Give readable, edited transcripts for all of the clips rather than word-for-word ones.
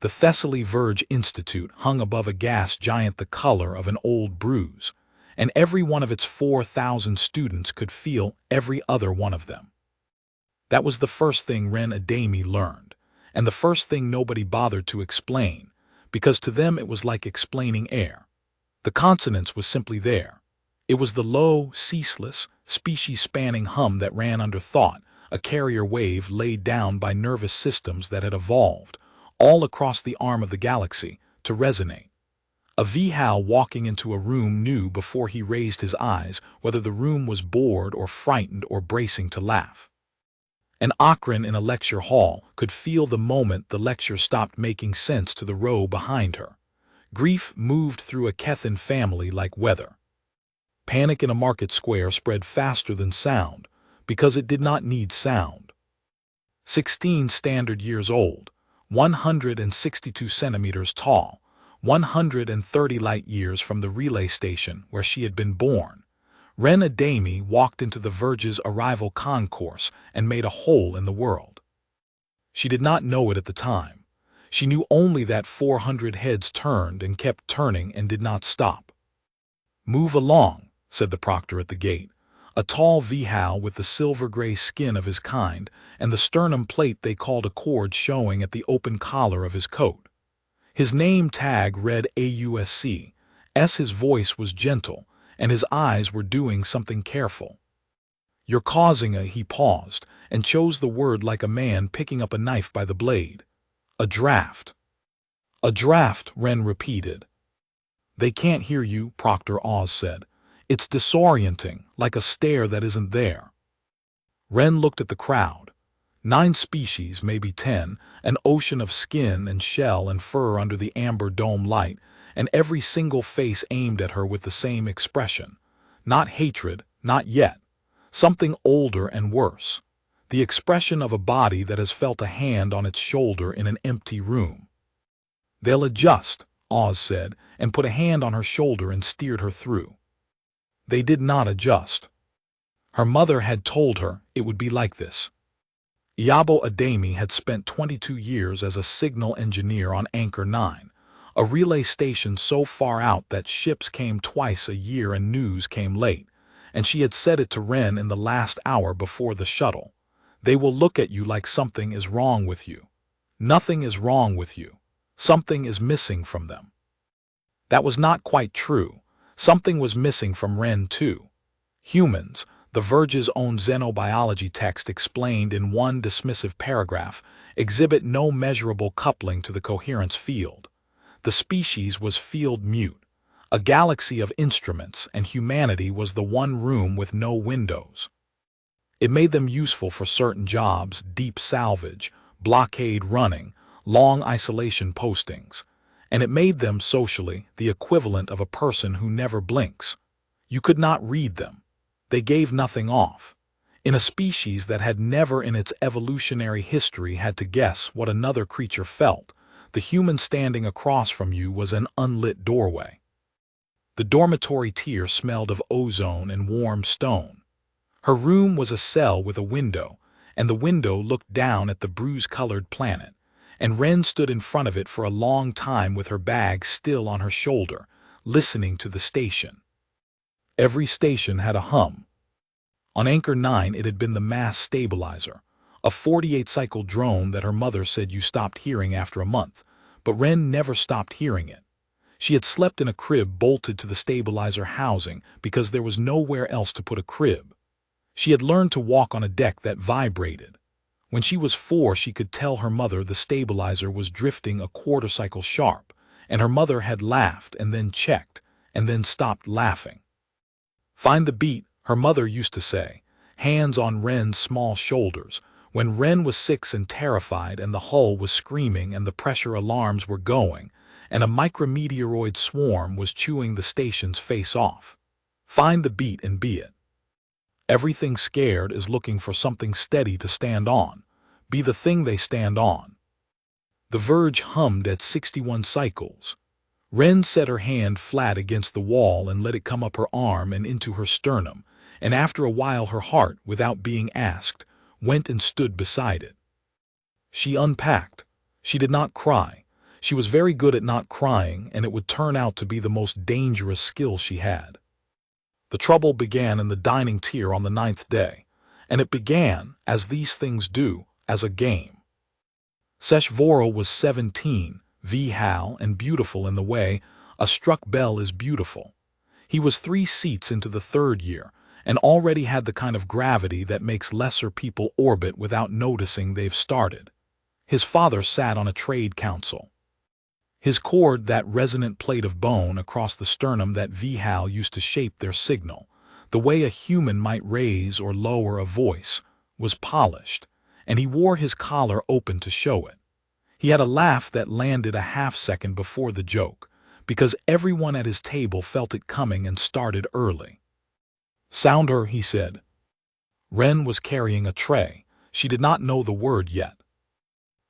The Thessaly Verge Institute hung above a gas giant the color of an old bruise, and every one of its 4,000 students could feel every other one of them. That was the first thing Wren Adeyemi learned, and the first thing nobody bothered to explain, because to them it was like explaining air. The consonance was simply there. It was the low, ceaseless, species-spanning hum that ran under thought, a carrier wave laid down by nervous systems that had evolved, all across the arm of the galaxy, to resonate. A VHAL walking into a room knew before he raised his eyes whether the room was bored or frightened or bracing to laugh. An Akron in a lecture hall could feel the moment the lecture stopped making sense to the row behind her. Grief moved through a Kethan family like weather. Panic in a market square spread faster than sound, because it did not need sound. 16 standard years old, 162 centimeters tall, 130 light years from the relay station where she had been born, Wren Adeyemi walked into the Verge's arrival concourse and made a hole in the world. She did not know it at the time. She knew only that 400 heads turned and kept turning and did not stop. "Move along," said the proctor at the gate, a tall VHAL with the silver-gray skin of his kind and the sternum plate they called a cord showing at the open collar of his coat. His name tag read AUSC, his voice was gentle, and his eyes were doing something careful. "You're causing a," he paused, and chose the word like a man picking up a knife by the blade. "A draft." "A draft," Wren repeated. "They can't hear you," Proctor Oz said. "It's disorienting, like a stare that isn't there." Wren looked at the crowd. 9 species, maybe 10, an ocean of skin and shell and fur under the amber dome light, and every single face aimed at her with the same expression. Not hatred, not yet. Something older and worse. The expression of a body that has felt a hand on its shoulder in an empty room. "They'll adjust," Oz said, and put a hand on her shoulder and steered her through. They did not adjust. Her mother had told her it would be like this. Yabo Adeyemi had spent 22 years as a signal engineer on Anchor 9, a relay station so far out that ships came twice a year and news came late, and she had said it to Wren in the last hour before the shuttle. "They will look at you like something is wrong with you. Nothing is wrong with you. Something is missing from them." That was not quite true. Something was missing from Wren too. Humans, the Verge's own xenobiology text explained in one dismissive paragraph, exhibit no measurable coupling to the coherence field. The species was field mute, a galaxy of instruments, and humanity was the one room with no windows. It made them useful for certain jobs, deep salvage, blockade running, long isolation postings, and it made them socially the equivalent of a person who never blinks. You could not read them. They gave nothing off. In a species that had never in its evolutionary history had to guess what another creature felt, the human standing across from you was an unlit doorway. The dormitory tier smelled of ozone and warm stone. Her room was a cell with a window, and the window looked down at the bruise-colored planet, and Wren stood in front of it for a long time with her bag still on her shoulder, listening to the station. Every station had a hum. On Anchor 9 it had been the mass stabilizer, a 48-cycle drone that her mother said you stopped hearing after a month, but Wren never stopped hearing it. She had slept in a crib bolted to the stabilizer housing because there was nowhere else to put a crib. She had learned to walk on a deck that vibrated. When she was 4, she could tell her mother the stabilizer was drifting a quarter-cycle sharp, and her mother had laughed and then checked, and then stopped laughing. "Find the beat," her mother used to say, hands on Wren's small shoulders, when Wren was 6 and terrified and the hull was screaming and the pressure alarms were going, and a micrometeoroid swarm was chewing the station's face off. Find the beat and be it. Everything scared is looking for something steady to stand on. Be the thing they stand on. The Verge hummed at 61 cycles. Wren set her hand flat against the wall and let it come up her arm and into her sternum, and after a while her heart, without being asked, went and stood beside it. She unpacked. She did not cry. She was very good at not crying, and it would turn out to be the most dangerous skill she had. The trouble began in the dining tier on the 9th day, and it began, as these things do, as a game. Seshvoro was 17, Vihal, and beautiful in the way a struck bell is beautiful. He was 3 seats into the 3rd year, and already had the kind of gravity that makes lesser people orbit without noticing they've started. His father sat on a trade council. His cord, that resonant plate of bone across the sternum that Vihal used to shape their signal, the way a human might raise or lower a voice, was polished, and he wore his collar open to show it. He had a laugh that landed a half-second before the joke, because everyone at his table felt it coming and started early. "Sound her," he said. Wren was carrying a tray. She did not know the word yet.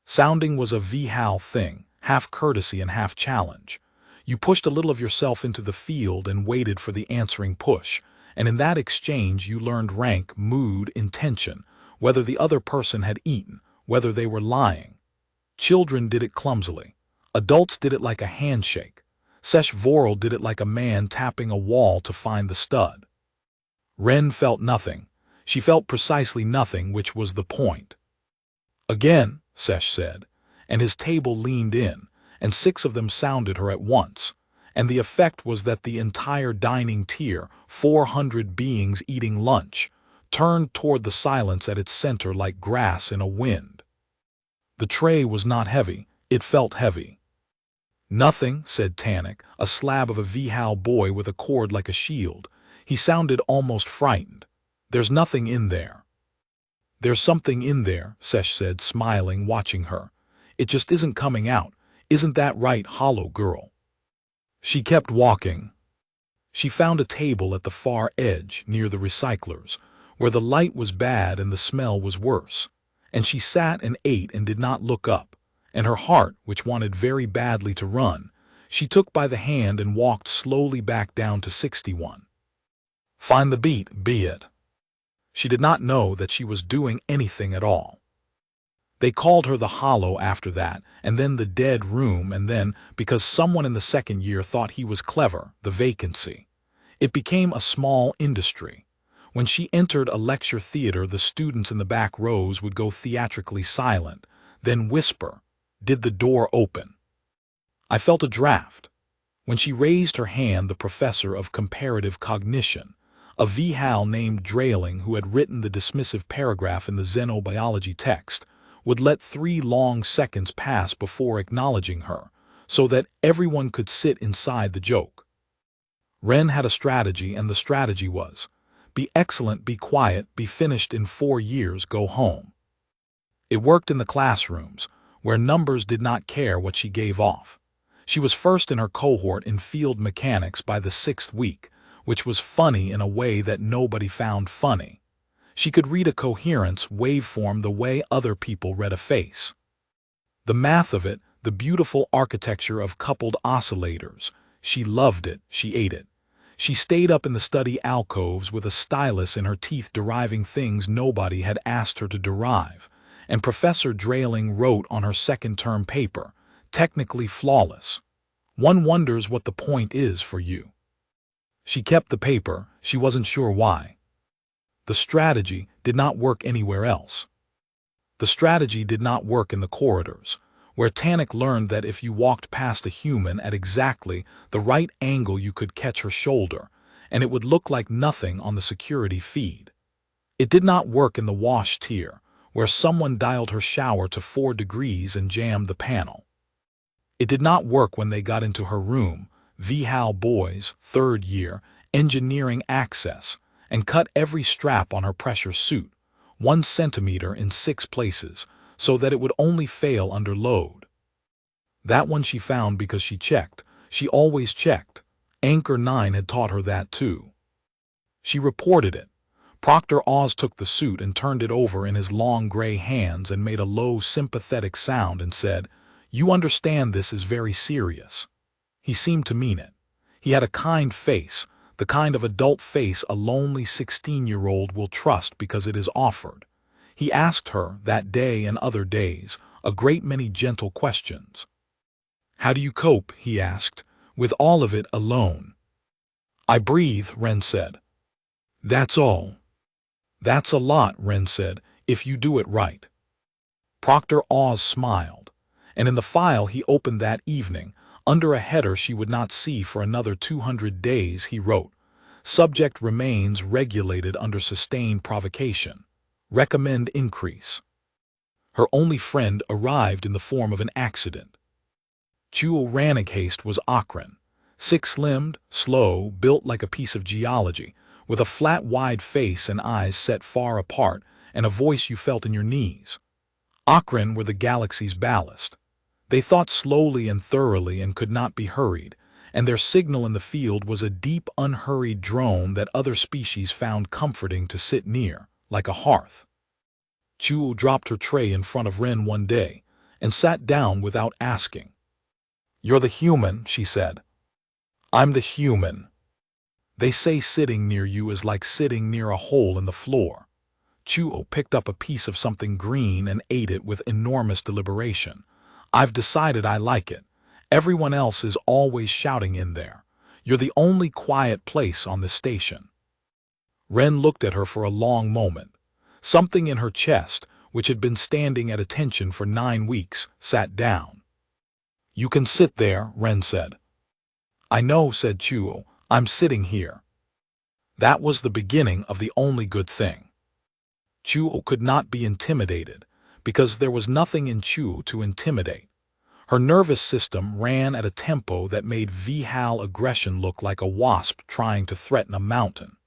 Sounding was a Vihal thing, half courtesy and half challenge. You pushed a little of yourself into the field and waited for the answering push, and in that exchange you learned rank, mood, intention, whether the other person had eaten, whether they were lying. Children did it clumsily. Adults did it like a handshake. Seshvoro did it like a man tapping a wall to find the stud. Wren felt nothing. She felt precisely nothing, which was the point. "Again," Sesh said, and his table leaned in, and 6 of them sounded her at once, and the effect was that the entire dining tier, 400 beings eating lunch, turned toward the silence at its center like grass in a wind. The tray was not heavy, it felt heavy. "Nothing," said Tannic, a slab of a Vihal boy with a cord like a shield. He sounded almost frightened. "There's nothing in there." "There's something in there," Sesh said, smiling, watching her. "It just isn't coming out. Isn't that right, hollow girl?" She kept walking. She found a table at the far edge, near the recyclers, where the light was bad and the smell was worse, and she sat and ate and did not look up, and her heart, which wanted very badly to run, she took by the hand and walked slowly back down to 61. Find the beat, be it. She did not know that she was doing anything at all. They called her the Hollow after that, and then the Dead Room, and then, because someone in the 2nd year thought he was clever, the Vacancy. It became a small industry. When she entered a lecture theater, the students in the back rows would go theatrically silent, then whisper, "Did the door open?" I felt a draft. When she raised her hand, the professor of comparative cognition, a Vihal named Drailing who had written the dismissive paragraph in the xenobiology text, would let 3 long seconds pass before acknowledging her, so that everyone could sit inside the joke. Wren had a strategy, and the strategy was, be excellent, be quiet, be finished in 4 years, go home. It worked in the classrooms, where numbers did not care what she gave off. She was first in her cohort in field mechanics by the 6th week, which was funny in a way that nobody found funny. She could read a coherence waveform the way other people read a face. The math of it, the beautiful architecture of coupled oscillators, she loved it, she ate it. She stayed up in the study alcoves with a stylus in her teeth deriving things nobody had asked her to derive, and Professor Drailing wrote on her 2nd-term paper, technically flawless. One wonders what the point is for you. She kept the paper, she wasn't sure why. The strategy did not work anywhere else. The strategy did not work in the corridors, where Tannic learned that if you walked past a human at exactly the right angle you could catch her shoulder, and it would look like nothing on the security feed. It did not work in the wash tier, where someone dialed her shower to 4 degrees and jammed the panel. It did not work when they got into her room, Vihal boys, 3rd year, engineering access, and cut every strap on her pressure suit, 1 centimeter in 6 places, so that it would only fail under load. That one she found because she checked. She always checked. Anchor 9 had taught her that too. She reported it. Proctor Oz took the suit and turned it over in his long gray hands and made a low sympathetic sound and said, "You understand this is very serious." He seemed to mean it. He had a kind face, the kind of adult face a lonely 16-year-old will trust because it is offered. He asked her, that day and other days, a great many gentle questions. "How do you cope," he asked, "with all of it alone?" "I breathe," Wren said. "That's all." "That's a lot," Wren said, "if you do it right." Proctor Oz smiled, and in the file he opened that evening, under a header she would not see for another 200 days, he wrote, "Subject remains regulated under sustained provocation. Recommend increase." Her only friend arrived in the form of an accident. Chuo Ranaghaste was Akron, six-limbed, slow, built like a piece of geology, with a flat, wide face and eyes set far apart, and a voice you felt in your knees. Akron were the galaxy's ballast. They thought slowly and thoroughly and could not be hurried, and their signal in the field was a deep, unhurried drone that other species found comforting to sit near, like a hearth. Chuo dropped her tray in front of Wren one day and sat down without asking. "You're the human," she said. "I'm the human. They say sitting near you is like sitting near a hole in the floor." Chuo picked up a piece of something green and ate it with enormous deliberation. "I've decided I like it. Everyone else is always shouting in there. You're the only quiet place on the station." Wren looked at her for a long moment. Something in her chest, which had been standing at attention for 9 weeks, sat down. "You can sit there," Wren said. "I know," said Chuo. "I'm sitting here." That was the beginning of the only good thing. Chuo could not be intimidated, because there was nothing in Chuo to intimidate. Her nervous system ran at a tempo that made Vihal aggression look like a wasp trying to threaten a mountain.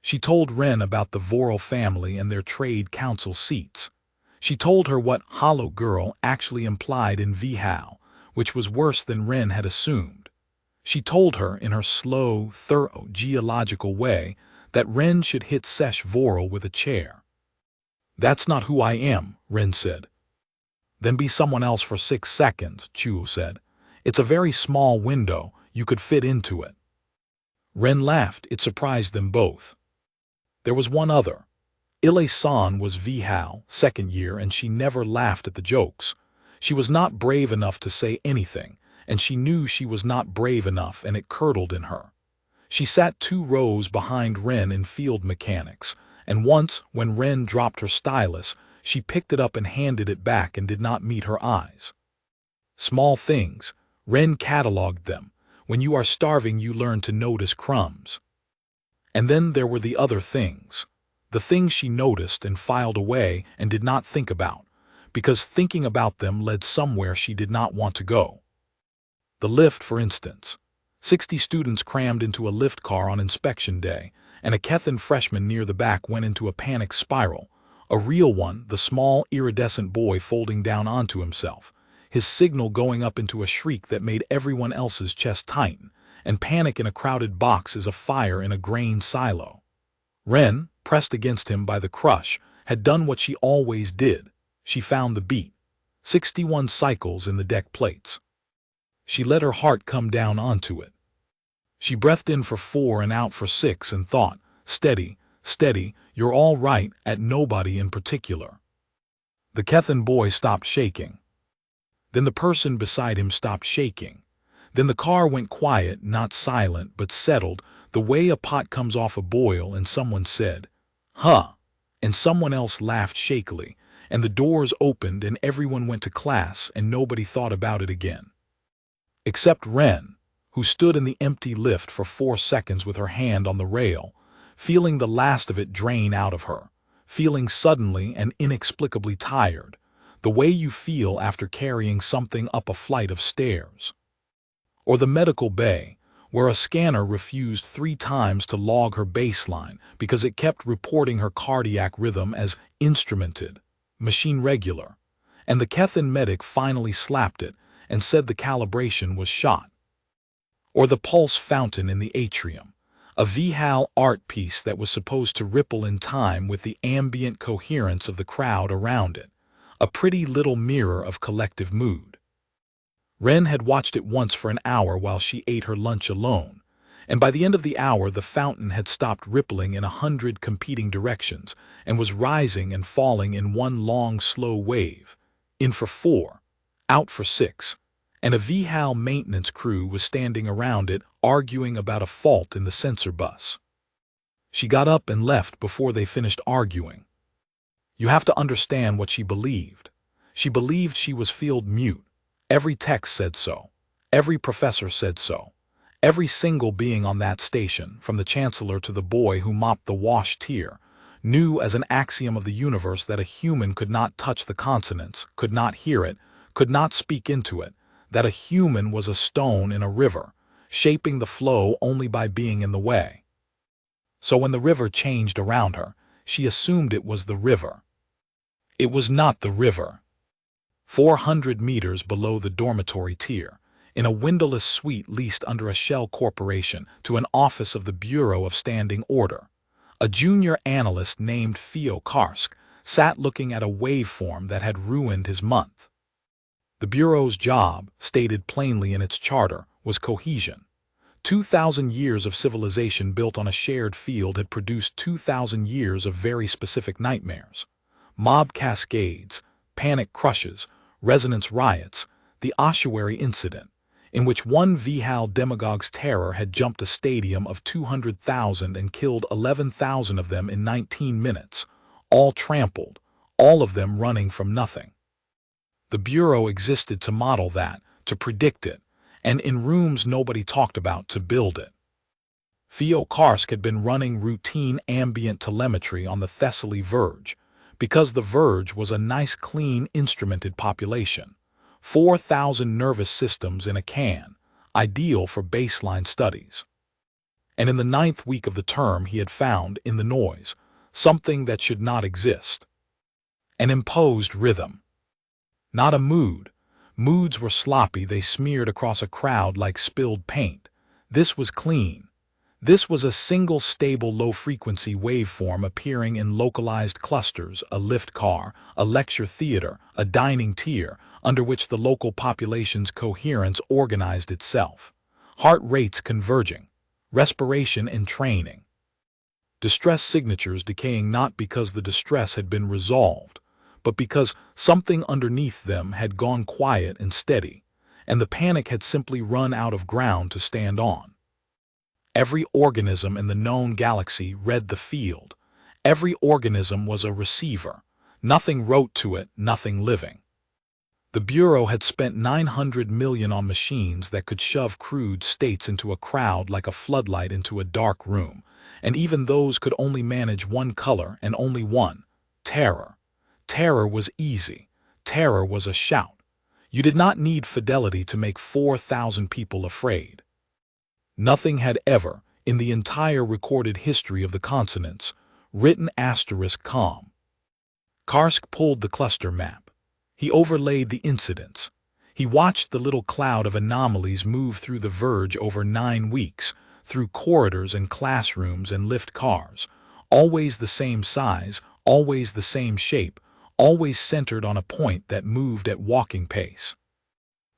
She told Wren about the Voral family and their trade council seats. She told her what "hollow girl" actually implied in Vihal, which was worse than Wren had assumed. She told her, in her slow, thorough, geological way, that Wren should hit Sesh Voral with a chair. "That's not who I am," Wren said. "Then be someone else for 6 seconds, Chuo said. "It's a very small window. You could fit into it." Wren laughed. It surprised them both. There was one other. Ile-san was Vihal, 2nd year, and she never laughed at the jokes. She was not brave enough to say anything, and she knew she was not brave enough, and it curdled in her. She sat 2 rows behind Wren in field mechanics, and once, when Wren dropped her stylus, she picked it up and handed it back and did not meet her eyes. Small things. Wren catalogued them. When you are starving, you learn to notice crumbs. And then there were the other things. The things she noticed and filed away and did not think about, because thinking about them led somewhere she did not want to go. The lift, for instance. 60 students crammed into a lift car on inspection day, and a Kethan freshman near the back went into a panic spiral. A real one, the small, iridescent boy folding down onto himself, his signal going up into a shriek that made everyone else's chest tighten, and panic in a crowded box is a fire in a grain silo. Wren, pressed against him by the crush, had done what she always did. She found the beat. 61 cycles in the deck plates. She let her heart come down onto it. She breathed in for 4 and out for 6 and thought, "Steady, steady, you're all right," at nobody in particular. The Kethan boy stopped shaking. Then the person beside him stopped shaking. Then the car went quiet, not silent, but settled, the way a pot comes off a boil, and someone said, "Huh," and someone else laughed shakily, and the doors opened and everyone went to class and nobody thought about it again. Except Wren, who stood in the empty lift for 4 seconds with her hand on the rail, feeling the last of it drain out of her, feeling suddenly and inexplicably tired, the way you feel after carrying something up a flight of stairs. Or the medical bay, where a scanner refused 3 times to log her baseline because it kept reporting her cardiac rhythm as instrumented, machine regular, and the Kethan medic finally slapped it and said the calibration was shot. Or the pulse fountain in the atrium, a Vihal art piece that was supposed to ripple in time with the ambient coherence of the crowd around it, a pretty little mirror of collective mood. Wren had watched it once for an hour while she ate her lunch alone, and by the end of the hour the fountain had stopped rippling in 100 competing directions and was rising and falling in one long slow wave, in for 4, out for 6, and a VHAL maintenance crew was standing around it arguing about a fault in the sensor bus. She got up and left before they finished arguing. You have to understand what she believed. She believed she was field mute. Every tech said so. Every professor said so. Every single being on that station, from the chancellor to the boy who mopped the wash tier, knew as an axiom of the universe that a human could not touch the consonance, could not hear it, could not speak into it, that a human was a stone in a river, shaping the flow only by being in the way. So when the river changed around her, she assumed it was the river. It was not the river. 400 meters below the dormitory tier, in a windowless suite leased under a shell corporation to an office of the Bureau of Standing Order, a junior analyst named Theo Karsk sat looking at a waveform that had ruined his month. The Bureau's job, stated plainly in its charter, was cohesion. 2,000 years of civilization built on a shared field had produced 2,000 years of very specific nightmares. Mob cascades, panic crushes, resonance riots, the ossuary incident, in which one VHAL demagogue's terror had jumped a stadium of 200,000 and killed 11,000 of them in 19 minutes, all trampled, all of them running from nothing. The Bureau existed to model that, to predict it, and in rooms nobody talked about, to build it. Theo Karsk had been running routine ambient telemetry on the Thessaly Verge, because the Verge was a nice clean instrumented population. 4,000 nervous systems in a can, ideal for baseline studies. And in the 9th week of the term he had found, in the noise, something that should not exist. An imposed rhythm. Not a mood. Moods were sloppy, they smeared across a crowd like spilled paint. This was clean. This was a single stable low-frequency waveform appearing in localized clusters, a lift car, a lecture theater, a dining tier, under which the local population's coherence organized itself. Heart rates converging, respiration entraining. Distress signatures decaying not because the distress had been resolved, but because something underneath them had gone quiet and steady, and the panic had simply run out of ground to stand on. Every organism in the known galaxy read the field. Every organism was a receiver. Nothing wrote to it, nothing living. The Bureau had spent 900 million on machines that could shove crude states into a crowd like a floodlight into a dark room, and even those could only manage one color and only one: terror. Terror was easy. Terror was a shout. You did not need fidelity to make 4,000 people afraid. Nothing had ever, in the entire recorded history of the consonance, written *calm. Karsk pulled the cluster map. He overlaid the incidents. He watched the little cloud of anomalies move through the Verge over 9 weeks, through corridors and classrooms and lift cars, always the same size, always the same shape, always centered on a point that moved at walking pace.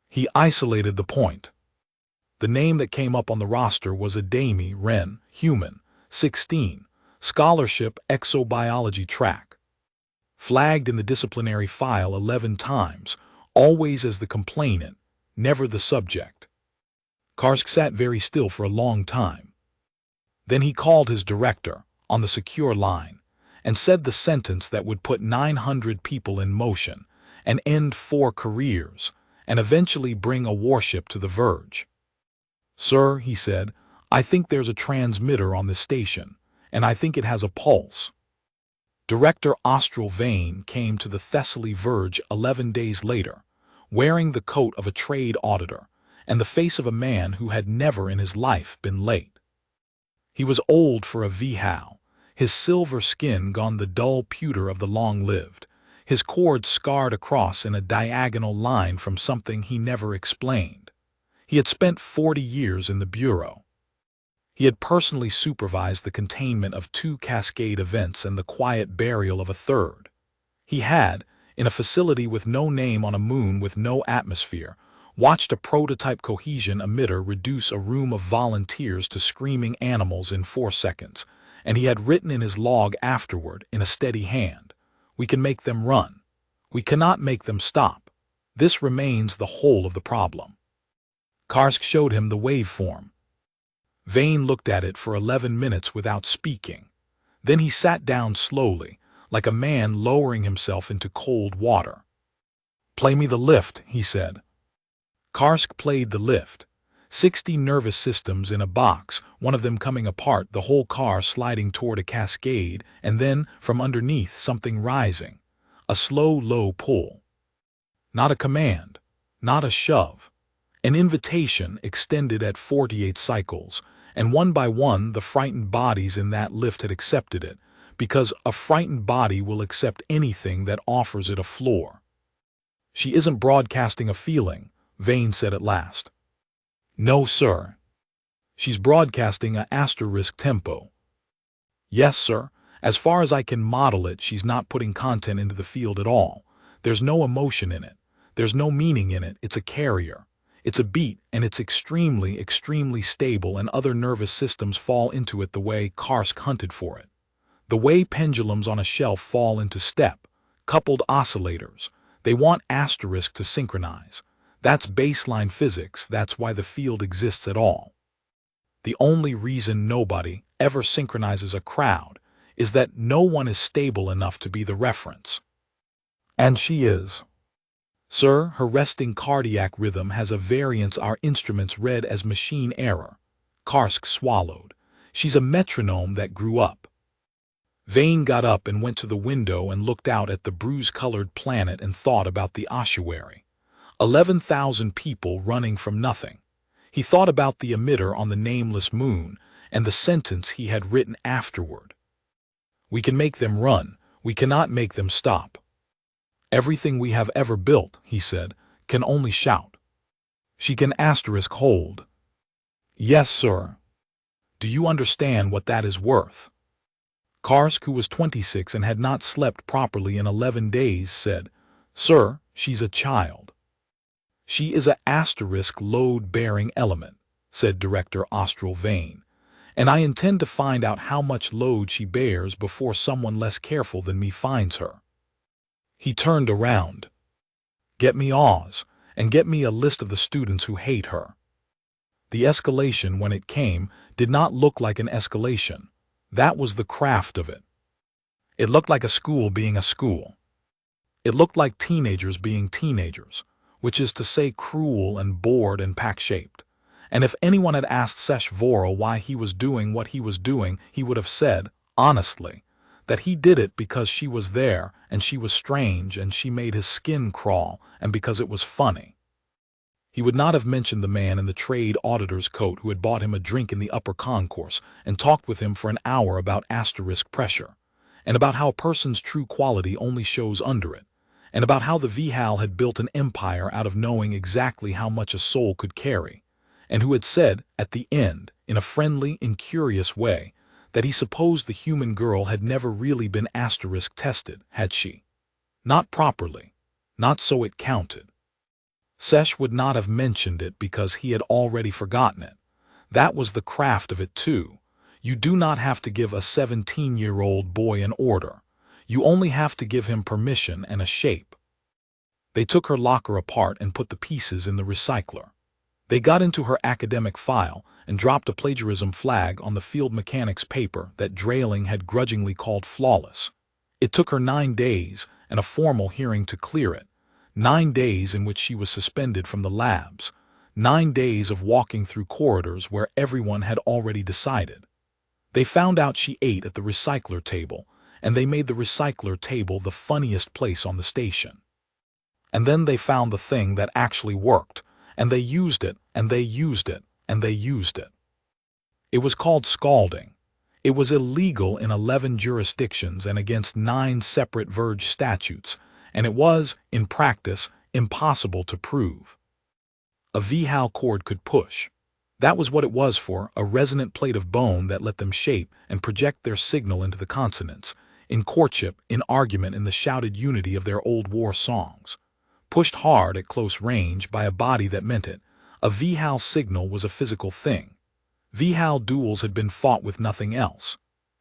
He isolated the point. The name that came up on the roster was Adeyemi, Wren, human, 16, scholarship exobiology track. Flagged in the disciplinary file 11 times, always as the complainant, never the subject. Karsk sat very still for a long time. Then he called his director, on the secure line, and said the sentence that would put 900 people in motion, and end 4 careers, and eventually bring a warship to the Verge. "Sir," he said, "I think there's a transmitter on the station, and I think it has a pulse." Director Austral Vane came to the Thessaly Verge 11 days later, wearing the coat of a trade auditor and the face of a man who had never in his life been late. He was old for a VHAL, his silver skin gone the dull pewter of the long-lived, his cord scarred across in a diagonal line from something he never explained. He had spent 40 years in the Bureau. He had personally supervised the containment of 2 cascade events and the quiet burial of a third. He had, in a facility with no name on a moon with no atmosphere, watched a prototype cohesion emitter reduce a room of volunteers to screaming animals in 4 seconds, and he had written in his log afterward, in a steady hand, "We can make them run. We cannot make them stop. This remains the whole of the problem. Karsk showed him the waveform. Vane looked at it for 11 minutes without speaking. Then he sat down slowly, like a man lowering himself into cold water. "Play me the lift," he said. Karsk played the lift. 60 nervous systems in a box, one of them coming apart, the whole car sliding toward a cascade, and then, from underneath, something rising. A slow, low pull. Not a command, not a shove. An invitation extended at 48 cycles, and one by one the frightened bodies in that lift had accepted it, because a frightened body will accept anything that offers it a floor. "She isn't broadcasting a feeling," Vane said at last. "No, sir. She's broadcasting a asterisk tempo." "Yes, sir. As far as I can model it, she's not putting content into the field at all. There's no emotion in it. There's no meaning in it. It's a carrier. It's a beat, and it's extremely, extremely stable, and other nervous systems fall into it the way Karsk hunted for it. The way pendulums on a shelf fall into step, coupled oscillators. They want asterisk to synchronize. That's baseline physics. That's why the field exists at all. The only reason nobody ever synchronizes a crowd is that no one is stable enough to be the reference. And she is. Sir, her resting cardiac rhythm has a variance our instruments read as machine error." Karsk swallowed. "She's a metronome that grew up." Vane got up and went to the window and looked out at the bruise-colored planet and thought about the ossuary. 11,000 people running from nothing. He thought about the emitter on the nameless moon and the sentence he had written afterward. "We can make them run. We cannot make them stop. Everything we have ever built," he said, "can only shout. She can asterisk hold." "Yes, sir." "Do you understand what that is worth?" Karsk, who was 26 and had not slept properly in 11 days, said, "Sir, she's a child." "She is a asterisk load-bearing element," said Director Austral Vane, "and I intend to find out how much load she bears before someone less careful than me finds her." He turned around. "Get me Oz, and get me a list of the students who hate her." The escalation, when it came, did not look like an escalation. That was the craft of it. It looked like a school being a school. It looked like teenagers being teenagers, which is to say cruel and bored and pack-shaped. And if anyone had asked Sesh Vora why he was doing what he was doing, he would have said, honestly, that he did it because she was there, and she was strange, and she made his skin crawl, and because it was funny. He would not have mentioned the man in the trade auditor's coat who had bought him a drink in the upper concourse and talked with him for an hour about asterisk pressure, and about how a person's true quality only shows under it, and about how the VHAL had built an empire out of knowing exactly how much a soul could carry, and who had said, at the end, in a friendly, incurious way, that he supposed the human girl had never really been asterisk tested, had she? Not properly. Not so it counted. Sesh would not have mentioned it because he had already forgotten it. That was the craft of it too. You do not have to give a 17-year-old boy an order. You only have to give him permission and a shape. They took her locker apart and put the pieces in the recycler. They got into her academic file and dropped a plagiarism flag on the field mechanics paper that Drayling had grudgingly called flawless. It took her 9 days and a formal hearing to clear it. 9 days in which she was suspended from the labs. 9 days of walking through corridors where everyone had already decided. They found out she ate at the recycler table, and they made the recycler table the funniest place on the station. And then they found the thing that actually worked, and they used it, and they used it, and they used it. It was called scalding. It was illegal in 11 jurisdictions and against 9 separate Verge statutes, and it was, in practice, impossible to prove. A VHAL cord could push. That was what it was for, a resonant plate of bone that let them shape and project their signal into the consonants, in courtship, in argument, in the shouted unity of their old war songs. Pushed hard at close range by a body that meant it, a VHAL signal was a physical thing. VHAL duels had been fought with nothing else.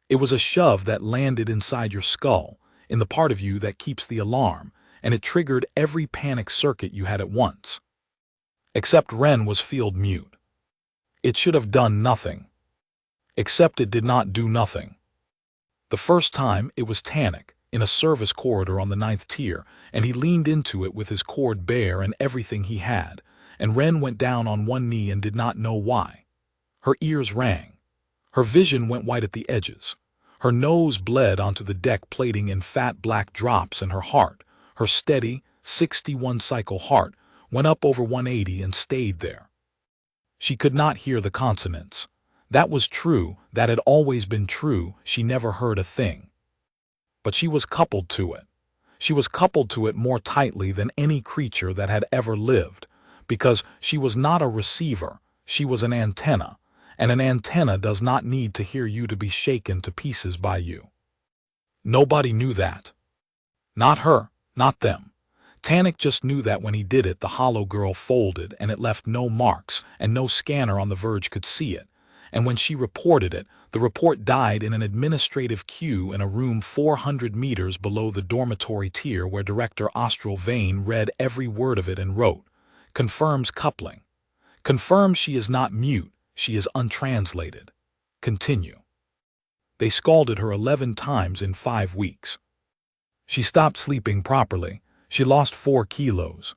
It was a shove that landed inside your skull, in the part of you that keeps the alarm, and it triggered every panic circuit you had at once. Except Wren was field mute. It should have done nothing. Except it did not do nothing. The first time, it was Tannic, in a service corridor on the 9th tier, and he leaned into it with his cord bare and everything he had, and Wren went down on one knee and did not know why. Her ears rang. Her vision went white at the edges. Her nose bled onto the deck plating in fat black drops, and her heart, her steady, 61-cycle heart, went up over 180 and stayed there. She could not hear the consonants. That was true, that had always been true, she never heard a thing. But she was coupled to it. She was coupled to it more tightly than any creature that had ever lived, because she was not a receiver, she was an antenna, and an antenna does not need to hear you to be shaken to pieces by you. Nobody knew that. Not her, not them. Tannic just knew that when he did it, the hollow girl folded and it left no marks, and no scanner on the Verge could see it. And when she reported it, the report died in an administrative queue in a room 400 meters below the dormitory tier where Director Austral Vane read every word of it and wrote, "Confirms coupling. Confirms she is not mute, she is untranslated. Continue." They scalded her 11 times in 5 weeks. She stopped sleeping properly. She lost 4 kilos.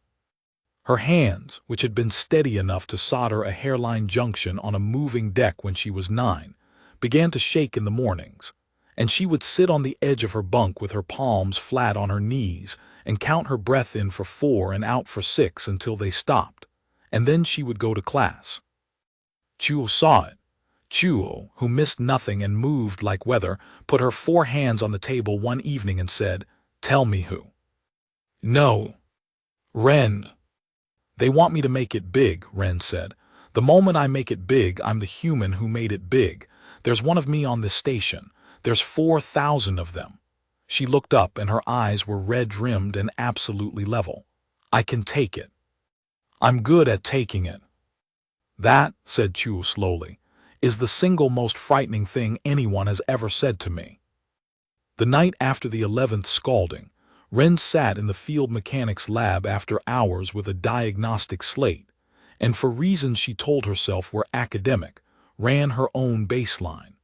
Her hands, which had been steady enough to solder a hairline junction on a moving deck when she was 9, began to shake in the mornings, and she would sit on the edge of her bunk with her palms flat on her knees and count her breath in for 4 and out for 6 until they stopped, and then she would go to class. Chuo saw it. Chuo, who missed nothing and moved like weather, put her 4 hands on the table one evening and said, "Tell me who." "No. Wren." "They want me to make it big," Wren said. "The moment I make it big, I'm the human who made it big. There's one of me on this station. There's 4,000 of them." She looked up and her eyes were red-rimmed and absolutely level. "I can take it. I'm good at taking it." "That," said Chuo slowly, "is the single most frightening thing anyone has ever said to me." The night after the 11th scalding, Wren sat in the field mechanics lab after hours with a diagnostic slate, and for reasons she told herself were academic, ran her own baseline.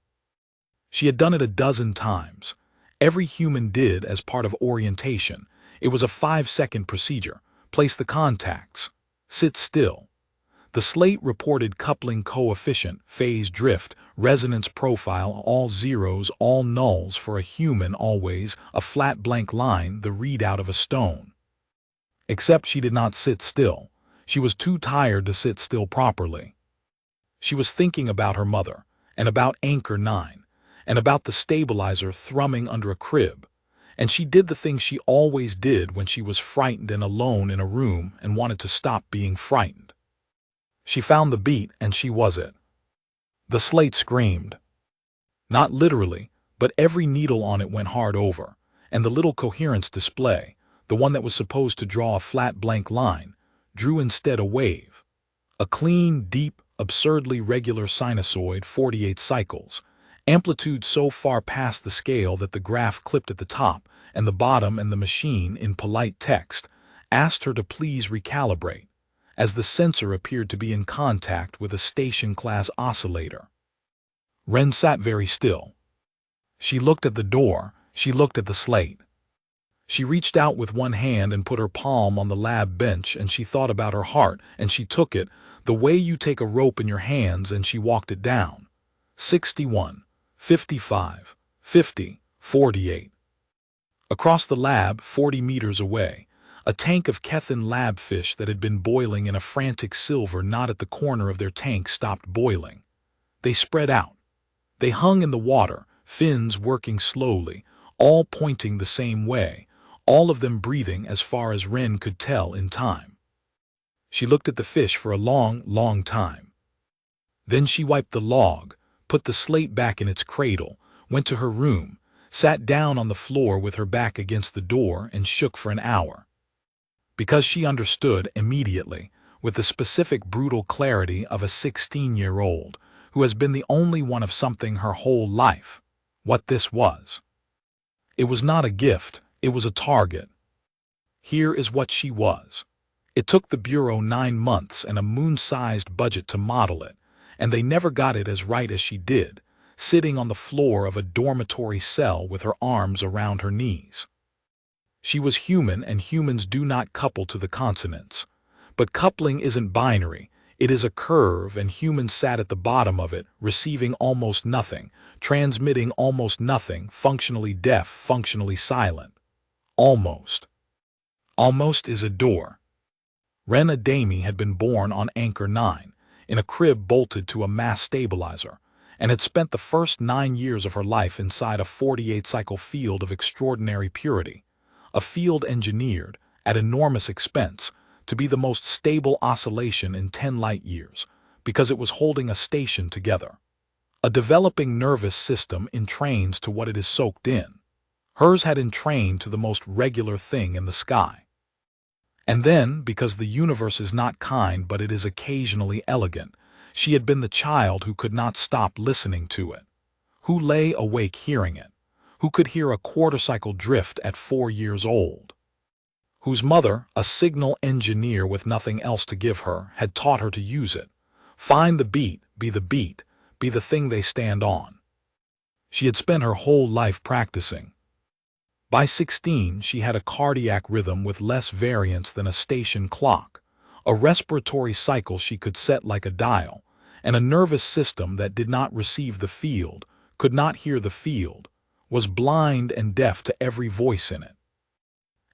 She had done it a dozen times. Every human did as part of orientation. It was a 5-second procedure. Place the contacts. Sit still. The slate reported coupling coefficient, phase drift, resonance profile, all zeros, all nulls for a human always, a flat blank line, the readout of a stone. Except she did not sit still. She was too tired to sit still properly. She was thinking about her mother, and about Anchor 9, and about the stabilizer thrumming under a crib, and she did the thing she always did when she was frightened and alone in a room and wanted to stop being frightened. She found the beat, and she was it. The slate screamed. Not literally, but every needle on it went hard over, and the little coherence display, the one that was supposed to draw a flat blank line, drew instead a wave. A clean, deep, absurdly regular sinusoid, 48 cycles, amplitude so far past the scale that the graph clipped at the top and the bottom, and the machine, in polite text, asked her to please recalibrate, as the sensor appeared to be in contact with a station-class oscillator. Wren sat very still. She looked at the door, she looked at the slate. She reached out with one hand and put her palm on the lab bench, and she thought about her heart, and she took it, the way you take a rope in your hands, and she walked it down. 61, 55, 50, 48. Across the lab, 40 meters away, a tank of Kethan lab fish that had been boiling in a frantic silver knot at the corner of their tank stopped boiling. They spread out. They hung in the water, fins working slowly, all pointing the same way, all of them breathing as far as Wren could tell in time. She looked at the fish for a long, long time. Then she wiped the log, put the slate back in its cradle, went to her room, sat down on the floor with her back against the door, and shook for an hour. Because she understood immediately, with the specific brutal clarity of a 16-year-old who has been the only one of something her whole life, what this was. It was not a gift, it was a target. Here is what she was. It took the Bureau 9 months and a moon-sized budget to model it, and they never got it as right as she did, sitting on the floor of a dormitory cell with her arms around her knees. She was human, and humans do not couple to the consonants. But coupling isn't binary, it is a curve, and humans sat at the bottom of it, receiving almost nothing, transmitting almost nothing, functionally deaf, functionally silent. Almost. Almost is a door. Wren Adeyemi had been born on Anchor 9, in a crib bolted to a mass stabilizer, and had spent the first 9 years of her life inside a 48-cycle field of extraordinary purity, a field engineered, at enormous expense, to be the most stable oscillation in 10 light years, because it was holding a station together. A developing nervous system entrains to what it is soaked in. Hers had entrained to the most regular thing in the sky. And then, because the universe is not kind but it is occasionally elegant, she had been the child who could not stop listening to it, who lay awake hearing it, who could hear a quarter-cycle drift at 4 years old, whose mother, a signal engineer with nothing else to give her, had taught her to use it. Find the beat, be the thing they stand on. She had spent her whole life practicing. By 16, she had a cardiac rhythm with less variance than a station clock, a respiratory cycle she could set like a dial, and a nervous system that did not receive the field, could not hear the field, was blind and deaf to every voice in it,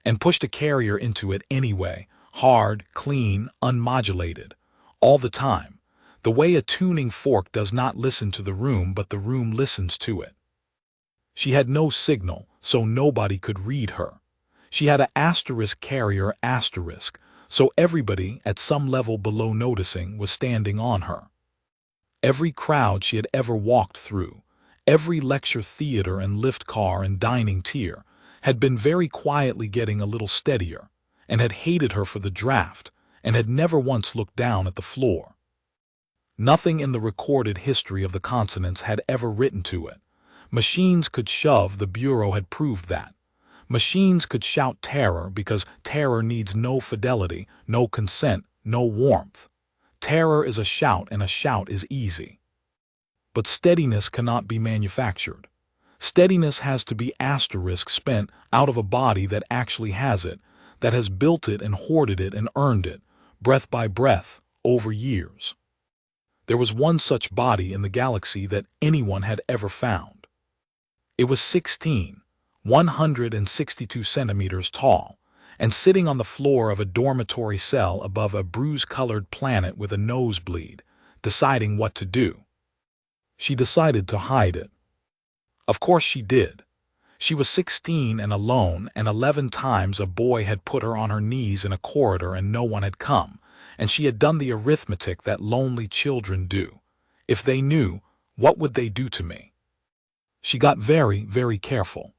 and pushed a carrier into it anyway, hard, clean, unmodulated, all the time, the way a tuning fork does not listen to the room but the room listens to it. She had no signal, so nobody could read her. She had a asterisk carrier asterisk, so everybody at some level below noticing was standing on her. Every crowd she had ever walked through, every lecture theater and lift car and dining tier, had been very quietly getting a little steadier, and had hated her for the draft, and had never once looked down at the floor. Nothing in the recorded history of the consonants had ever written to it. Machines could shove, the Bureau had proved that. Machines could shout terror because terror needs no fidelity, no consent, no warmth. Terror is a shout, and a shout is easy. But steadiness cannot be manufactured. Steadiness has to be asterisk spent out of a body that actually has it, that has built it and hoarded it and earned it, breath by breath, over years. There was one such body in the galaxy that anyone had ever found. It was 162 centimeters tall, and sitting on the floor of a dormitory cell above a bruise-colored planet with a nosebleed, deciding what to do. She decided to hide it. Of course she did. She was 16 and alone, and 11 times a boy had put her on her knees in a corridor and no one had come, and she had done the arithmetic that lonely children do. If they knew, what would they do to me? She got very, very careful.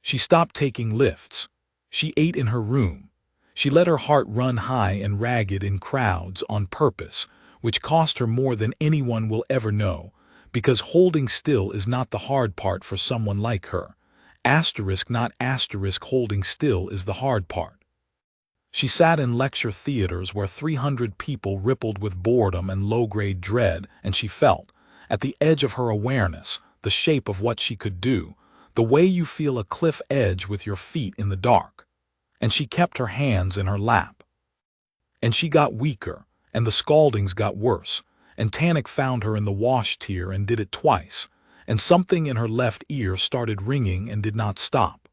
She stopped taking lifts. She ate in her room. She let her heart run high and ragged in crowds on purpose, which cost her more than anyone will ever know, because holding still is not the hard part for someone like her. Asterisk not asterisk, holding still is the hard part. She sat in lecture theaters where 300 people rippled with boredom and low-grade dread, and she felt, at the edge of her awareness, the shape of what she could do, the way you feel a cliff edge with your feet in the dark. And she kept her hands in her lap. And she got weaker, and the scaldings got worse, and Tannic found her in the wash tier and did it twice, and something in her left ear started ringing and did not stop.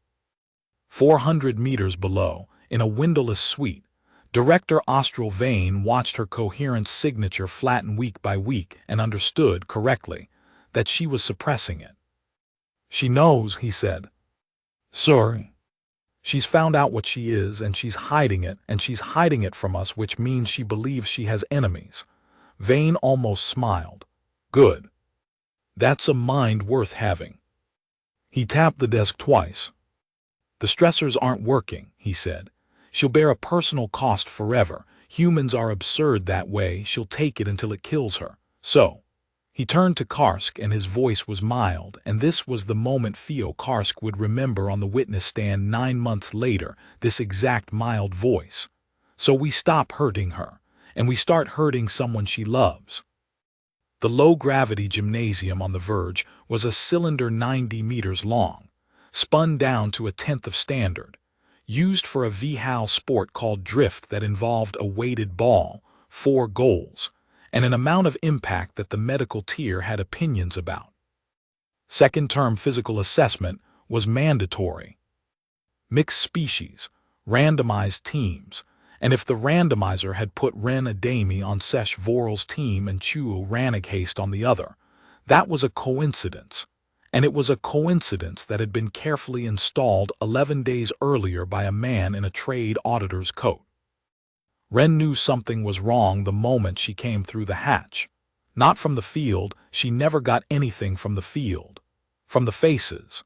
400 meters below, in a windowless suite, Director Austral Vane watched her coherent signature flatten week by week and understood correctly that she was suppressing it. "She knows," he said. "Sorry. She's found out what she is, and she's hiding it, and she's hiding it from us, which means she believes she has enemies." Vane almost smiled. "Good. That's a mind worth having." He tapped the desk twice. "The stressors aren't working," he said. "She'll bear a personal cost forever. Humans are absurd that way. She'll take it until it kills her. So," He turned to Karsk and his voice was mild, and this was the moment Karsk would remember on the witness stand 9 months later, this exact mild voice. So we stop hurting her, and we start hurting someone she loves. The low-gravity gymnasium on the Verge was a cylinder 90 meters long, spun down to a tenth of standard, used for a VHAL sport called drift that involved a weighted ball, 4 goals, and an amount of impact that the medical tier had opinions about. Second-term physical assessment was mandatory. Mixed species, randomized teams, and if the randomizer had put Wren Adeyemi on Sesh Voral's team and Chuo Ranaghaste on the other, that was a coincidence. And it was a coincidence that had been carefully installed 11 days earlier by a man in a trade auditor's coat. Wren knew something was wrong the moment she came through the hatch. Not from the field, she never got anything from the field. From the faces.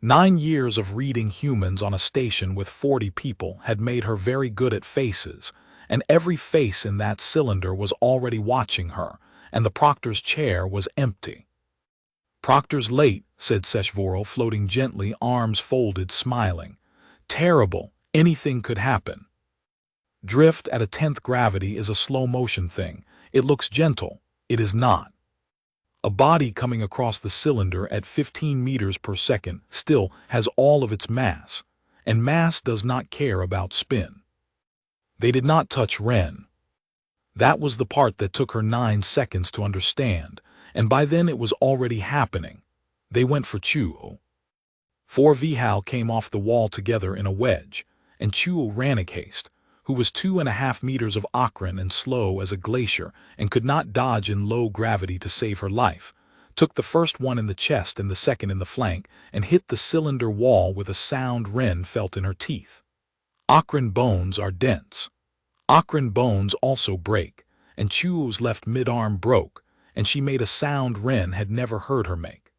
9 years of reading humans on a station with 40 people had made her very good at faces, and every face in that cylinder was already watching her, and the proctor's chair was empty. "Proctor's late," said Sesh Voral, floating gently, arms folded, smiling. "Terrible, anything could happen." Drift at a 10th gravity is a slow-motion thing. It looks gentle. It is not. A body coming across the cylinder at 15 meters per second still has all of its mass, and mass does not care about spin. They did not touch Wren. That was the part that took her 9 seconds to understand, and by then it was already happening. They went for Chuo. 4 VHAL came off the wall together in a wedge, and Chuo Ranaghaste, who was 2.5 meters of Akron and slow as a glacier and could not dodge in low gravity to save her life, took the first one in the chest and the second in the flank and hit the cylinder wall with a sound Wren felt in her teeth. Akron bones are dense. Akron bones also break, and Chuo's left mid-arm broke, and she made a sound Wren had never heard her make.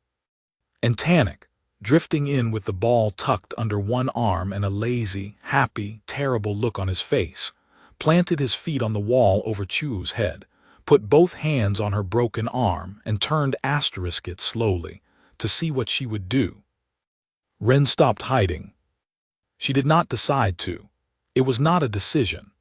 And Tanik, drifting in with the ball tucked under one arm and a lazy, happy, terrible look on his face, planted his feet on the wall over Chuo's head, put both hands on her broken arm, and turned it slowly to see what she would do. Wren stopped hiding. She did not decide to. It was not a decision.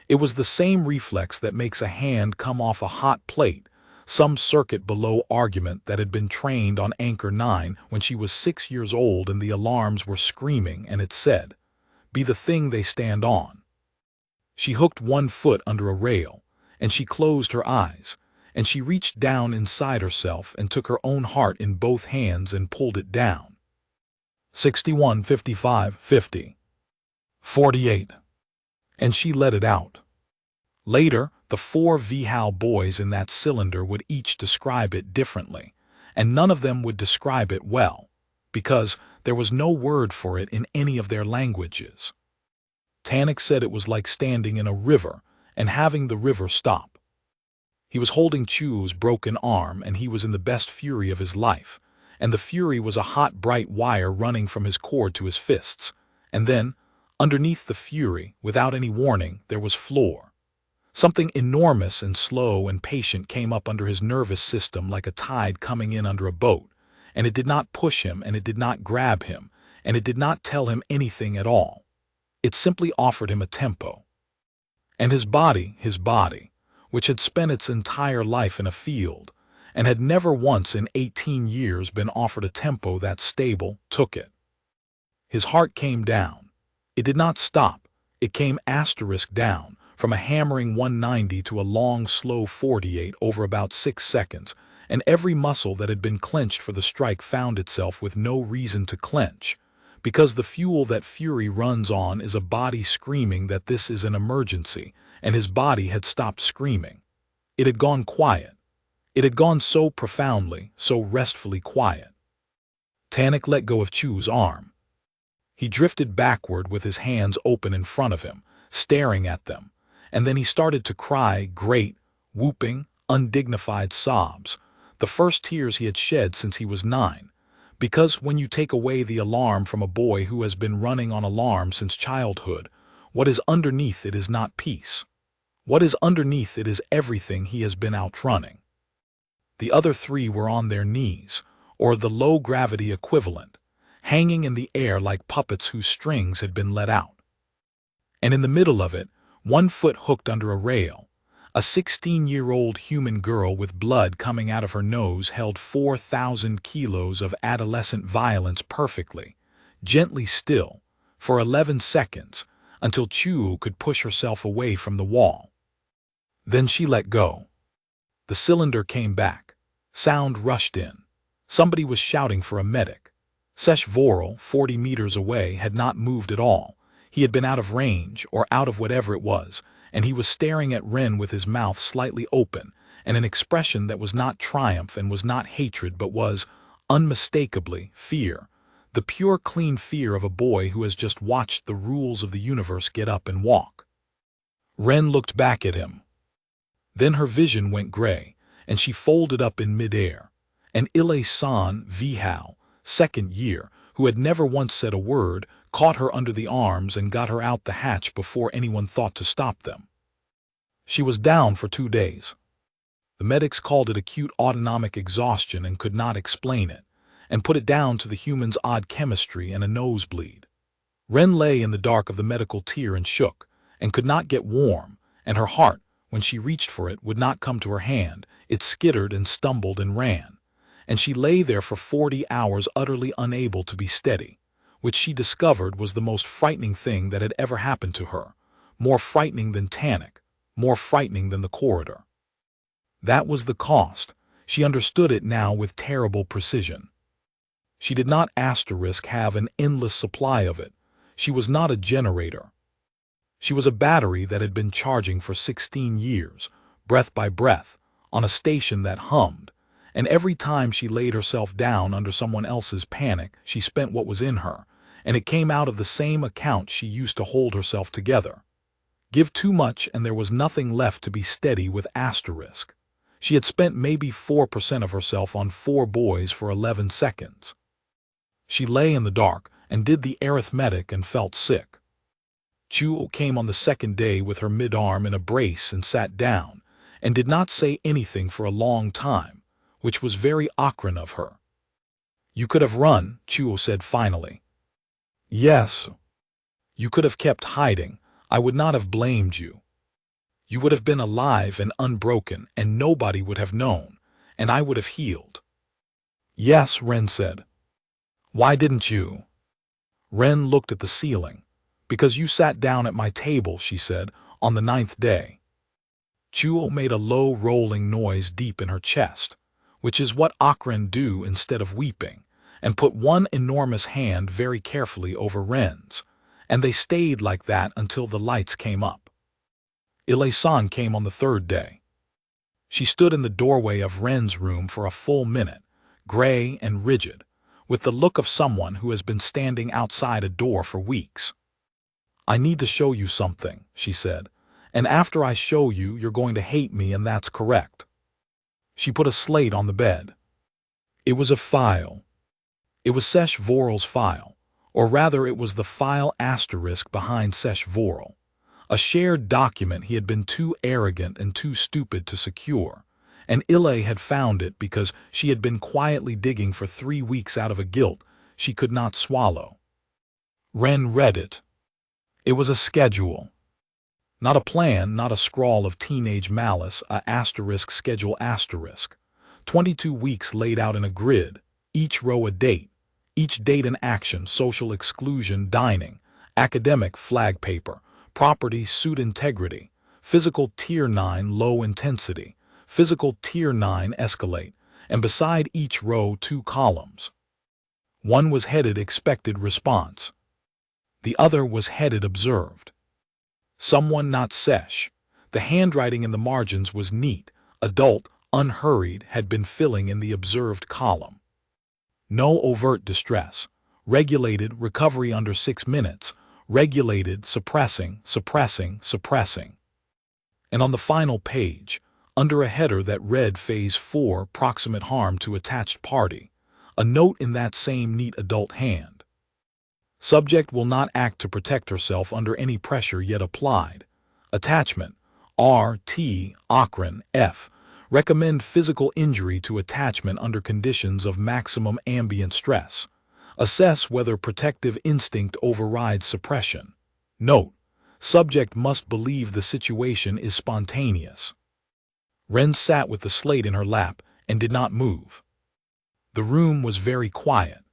It was the same reflex that makes a hand come off a hot plate, some circuit below argument that had been trained on Anchor 9 when she was 6 years old and the alarms were screaming and it said, "Be the thing they stand on." She hooked one foot under a rail, and she closed her eyes, and she reached down inside herself and took her own heart in both hands and pulled it down. 61, 55, 50. 48. And she let it out. Later, the 4 VHAL boys in that cylinder would each describe it differently, and none of them would describe it well, because there was no word for it in any of their languages. Tanik said it was like standing in a river and having the river stop. He was holding Chuo's broken arm, and he was in the best fury of his life, and the fury was a hot, bright wire running from his cord to his fists, and then, underneath the fury, without any warning, there was floor. Something enormous and slow and patient came up under his nervous system like a tide coming in under a boat, and it did not push him, and it did not grab him, and it did not tell him anything at all. It simply offered him a tempo. And his body, which had spent its entire life in a field, and had never once in 18 years been offered a tempo that stable, took it. His heart came down. It did not stop. It came down, from a hammering 190 to a long, slow 48 over about 6 seconds, and every muscle that had been clenched for the strike found itself with no reason to clench, because the fuel that fury runs on is a body screaming that this is an emergency, and his body had stopped screaming. It had gone quiet. It had gone so profoundly, so restfully quiet. Tanik let go of Chuo's arm. He drifted backward with his hands open in front of him, staring at them, and then he started to cry great, whooping, undignified sobs, the first tears he had shed since he was 9, because when you take away the alarm from a boy who has been running on alarm since childhood, what is underneath it is not peace. What is underneath it is everything he has been outrunning. The other 3 were on their knees, or the low-gravity equivalent, hanging in the air like puppets whose strings had been let out. And in the middle of it, 1 foot hooked under a rail, a 16-year-old human girl with blood coming out of her nose held 4,000 kilos of adolescent violence perfectly, gently still, for 11 seconds, until Chu could push herself away from the wall. Then she let go. The cylinder came back. Sound rushed in. Somebody was shouting for a medic. Seshvorel, 40 meters away, had not moved at all. He had been out of range, or out of whatever it was, and he was staring at Wren with his mouth slightly open, and an expression that was not triumph and was not hatred but was, unmistakably, fear. The pure, clean fear of a boy who has just watched the rules of the universe get up and walk. Wren looked back at him. Then her vision went gray, and she folded up in midair. And Ile-san Vihao, 2nd year, who had never once said a word, caught her under the arms and got her out the hatch before anyone thought to stop them. She was down for 2 days. The medics called it acute autonomic exhaustion and could not explain it, and put it down to the human's odd chemistry and a nosebleed. Wren lay in the dark of the medical tier and shook, and could not get warm, and her heart, when she reached for it, would not come to her hand. It skittered and stumbled and ran, and she lay there for 40 hours utterly unable to be steady, which she discovered was the most frightening thing that had ever happened to her, more frightening than Tannic, more frightening than the corridor. That was the cost. She understood it now with terrible precision. She did not have an endless supply of it. She was not a generator. She was a battery that had been charging for 16 years, breath by breath, on a station that hummed, and every time she laid herself down under someone else's panic, she spent what was in her, and it came out of the same account she used to hold herself together. Give too much and there was nothing left to be steady with asterisk. She had spent maybe 4% of herself on 4 boys for 11 seconds. She lay in the dark and did the arithmetic and felt sick. Chu came on the 2nd day with her mid-arm in a brace and sat down, and did not say anything for a long time, which was very Akron of her. "You could have run," Chu said finally. "Yes. You could have kept hiding. I would not have blamed you. You would have been alive and unbroken, and nobody would have known, and I would have healed." "Yes," Wren said. "Why didn't you?" Wren looked at the ceiling. "Because you sat down at my table," she said, "on the 9th day." Chu made a low rolling noise deep in her chest, which is what Akren do instead of weeping, and put one enormous hand very carefully over Wren's, and they stayed like that until the lights came up. Ile-san came on the 3rd day. She stood in the doorway of Wren's room for a full minute, gray and rigid, with the look of someone who has been standing outside a door for weeks. "I need to show you something," she said, "and after I show you, you're going to hate me, and that's correct." She put a slate on the bed. It was a file. It was Seshvorel's file, or rather it was the file asterisk behind Seshvorel, a shared document he had been too arrogant and too stupid to secure, and Ile had found it because she had been quietly digging for 3 weeks out of a guilt she could not swallow. Wren read it. It was a schedule. Not a plan, not a scrawl of teenage malice, a asterisk schedule asterisk. 22 weeks laid out in a grid, each row a date, each date an action, social exclusion, dining, academic flag paper, property, suit integrity, physical tier 9 low intensity, physical tier 9 escalate, and beside each row 2 columns. One was headed expected response. The other was headed observed. Someone not Sesh. The handwriting in the margins was neat, adult, unhurried, had been filling in the observed column. No overt distress. Regulated, recovery under 6 minutes. Regulated, suppressing, suppressing, suppressing. And on the final page, under a header that read Phase 4, proximate harm to attached party, a note in that same neat adult hand. Subject will not act to protect herself under any pressure yet applied. Attachment, R.T. Akron, F. Recommend physical injury to attachment under conditions of maximum ambient stress. Assess whether protective instinct overrides suppression. Note: subject must believe the situation is spontaneous. Wren sat with the slate in her lap and did not move. The room was very quiet.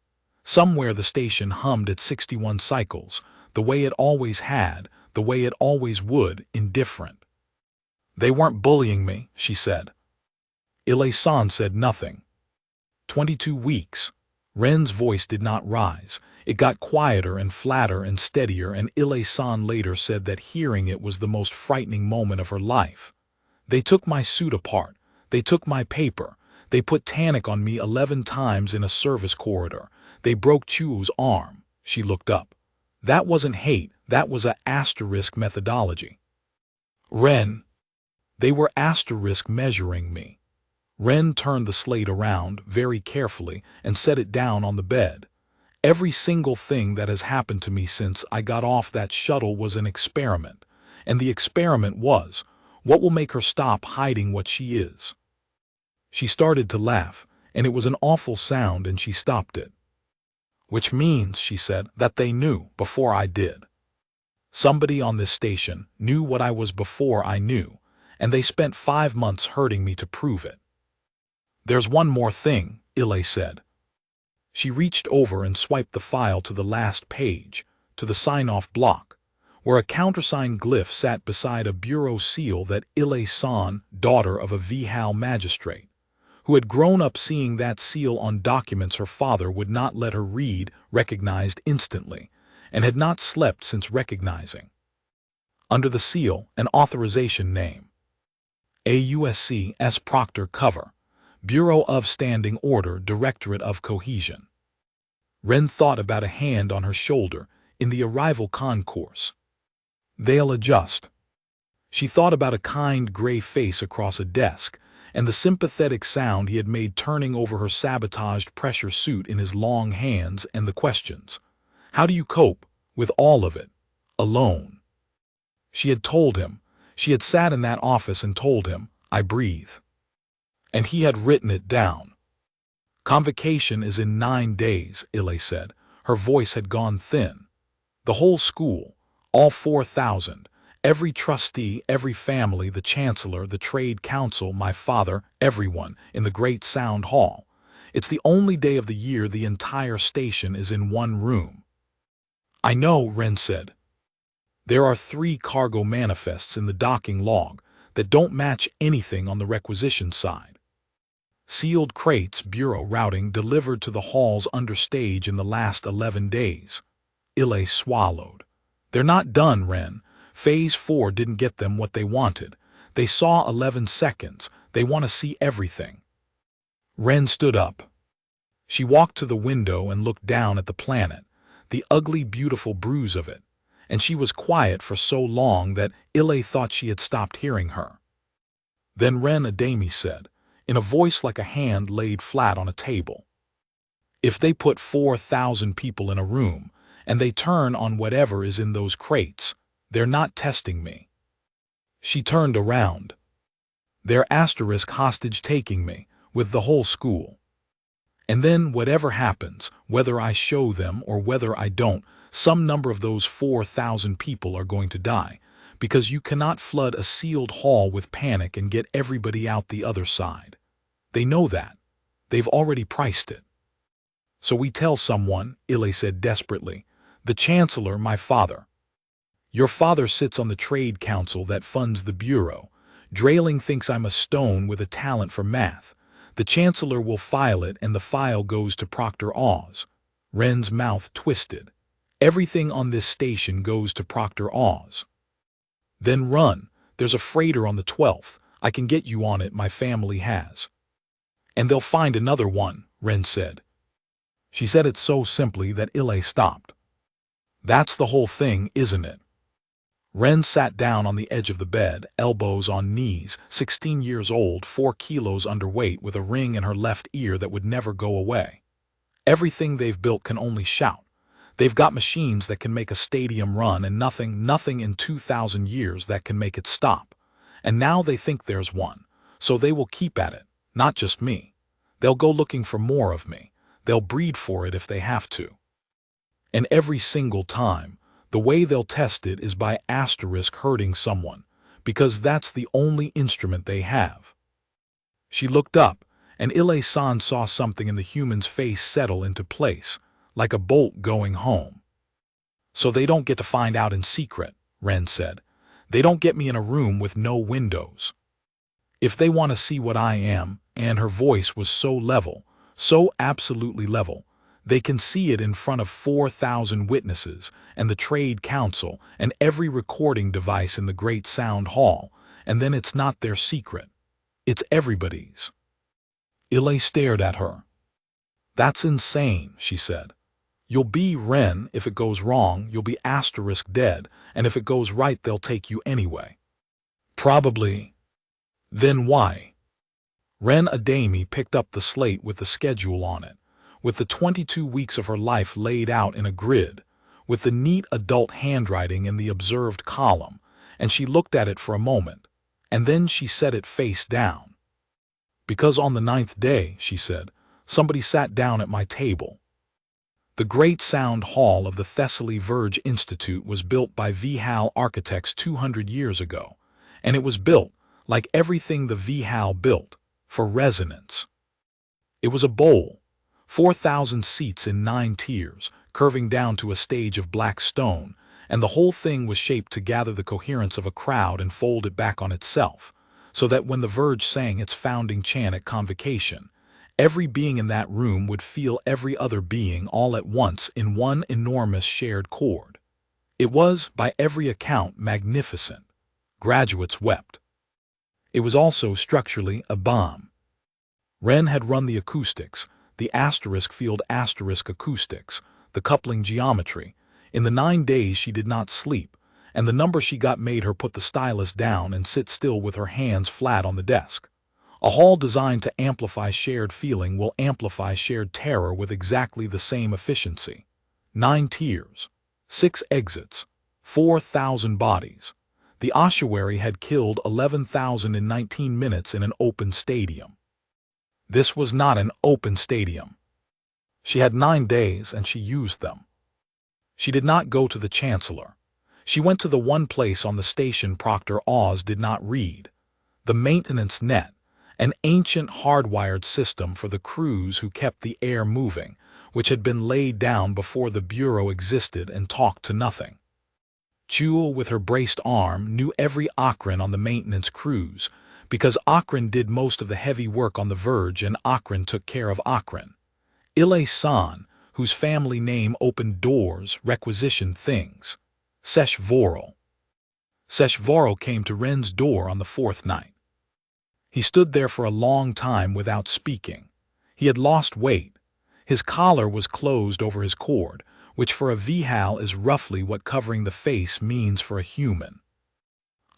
Somewhere the station hummed at 61 cycles, the way it always had, the way it always would, indifferent. "They weren't bullying me," she said. Ile-san said nothing. 22 weeks. Wren's voice did not rise. It got quieter and flatter and steadier, and Ile-san later said that hearing it was the most frightening moment of her life. "They took my suit apart. They took my paper. They put tannic on me 11 times in a service corridor. They broke Chuo's arm." She looked up. "That wasn't hate, that was a asterisk methodology." "Wren." "They were asterisk measuring me." Wren turned the slate around very carefully and set it down on the bed. "Every single thing that has happened to me since I got off that shuttle was an experiment. And the experiment was, what will make her stop hiding what she is?" She started to laugh, and it was an awful sound, and she stopped it. "Which means," she said, "that they knew before I did. Somebody on this station knew what I was before I knew, and they spent 5 months hurting me to prove it." "There's one more thing," Ile said. She reached over and swiped the file to the last page, to the sign-off block, where a countersigned glyph sat beside a bureau seal that Ile-san, daughter of a VHAL magistrate, who had grown up seeing that seal on documents her father would not let her read, recognized instantly, and had not slept since recognizing. Under the seal, an authorization name. AUSC S. Proctor Cover, Bureau of Standing Order, Directorate of Cohesion. Wren thought about a hand on her shoulder in the arrival concourse. "They'll adjust." She thought about a kind gray face across a desk, and the sympathetic sound he had made turning over her sabotaged pressure suit in his long hands, and the questions. "How do you cope with all of it alone?" She had told him. She had sat in that office and told him, "I breathe." And he had written it down. "Convocation is in 9 days," Ile said. Her voice had gone thin. "The whole school, all 4,000, every trustee, every family, the chancellor, the trade council, my father, everyone, in the great sound hall. It's the only day of the year the entire station is in one room." "I know," Wren said. "There are 3 cargo manifests in the docking log that don't match anything on the requisition side. Sealed crates, bureau routing, delivered to the halls understage in the last 11 days. Ile swallowed. "They're not done, Wren. Phase 4 didn't get them what they wanted. They saw 11 seconds. They want to see everything." Wren stood up. She walked to the window and looked down at the planet, the ugly, beautiful bruise of it, and she was quiet for so long that Ile thought she had stopped hearing her. Then Wren Adeyemi said, in a voice like a hand laid flat on a table, "If they put 4,000 people in a room, and they turn on whatever is in those crates, they're not testing me." She turned around. "They're asterisk hostage taking me, with the whole school. And then whatever happens, whether I show them or whether I don't, some number of those 4,000 people are going to die, because you cannot flood a sealed hall with panic and get everybody out the other side. They know that. They've already priced it. So we tell someone," Ile said desperately, "the chancellor, my father. Your father sits on the trade council that funds the bureau. Drailing thinks I'm a stone with a talent for math. The chancellor will file it, and the file goes to Proctor Oz." Wren's mouth twisted. "Everything on this station goes to Proctor Oz." "Then run. There's a freighter on the 12th. I can get you on it, my family has." "And they'll find another one," Wren said. She said it so simply that Ile stopped. "That's the whole thing, isn't it?" Wren sat down on the edge of the bed, elbows on knees, 16 years old, 4 kilos underweight, with a ring in her left ear that would never go away. "Everything they've built can only shout. They've got machines that can make a stadium run, and nothing in 2,000 years that can make it stop. And now they think there's one. So they will keep at it, not just me. They'll go looking for more of me. They'll breed for it if they have to. And every single time, the way they'll test it is by hurting someone, because that's the only instrument they have. She looked up, and Ile-san saw something in the human's face settle into place, like a bolt going home. So they don't get to find out in secret, Wren said. They don't get me in a room with no windows. If they want to see what I am, and her voice was so level, so absolutely level, they can see it in front of 4,000 witnesses and the Trade Council and every recording device in the Great Sound Hall, and then it's not their secret. It's everybody's. Ile stared at her. That's insane, she said. You'll be Wren. If it goes wrong, you'll be dead, and if it goes right, they'll take you anyway. Probably. Then why? Wren Adeyemi picked up the slate with the schedule on it, with the 22 weeks of her life laid out in a grid, with the neat adult handwriting in the observed column, and she looked at it for a moment, and then she set it face down. Because on the 9th day, she said, somebody sat down at my table. The Great Sound Hall of the Thessaly Verge Institute was built by VHAL architects 200 years ago, and it was built, like everything the VHAL built, for resonance. It was a bowl, 4,000 seats in 9 tiers, curving down to a stage of black stone, and the whole thing was shaped to gather the coherence of a crowd and fold it back on itself, so that when the Verge sang its founding chant at convocation, every being in that room would feel every other being all at once in one enormous shared chord. It was, by every account, magnificent. Graduates wept. It was also structurally a bomb. Wren had run the acoustics, the asterisk field asterisk acoustics, the coupling geometry. In the 9 days she did not sleep, and the number she got made her put the stylus down and sit still with her hands flat on the desk. A hall designed to amplify shared feeling will amplify shared terror with exactly the same efficiency. 9 tiers, 6 exits, 4,000 bodies. The ossuary had killed 11,000 in 19 minutes in an open stadium. This was not an open stadium. She had 9 days and she used them. She did not go to the Chancellor. She went to the one place on the station Proctor Oz did not read. The maintenance net, an ancient hardwired system for the crews who kept the air moving, which had been laid down before the Bureau existed and talked to nothing. Jewel, with her braced arm, knew every Akron on the maintenance crews, because Akron did most of the heavy work on the Verge and Akron took care of Akron. Ile-san, whose family name opened doors, requisitioned things. Seshvoral. Seshvoral came to Wren's door on the 4th night. He stood there for a long time without speaking. He had lost weight. His collar was closed over his cord, which for a VHAL is roughly what covering the face means for a human.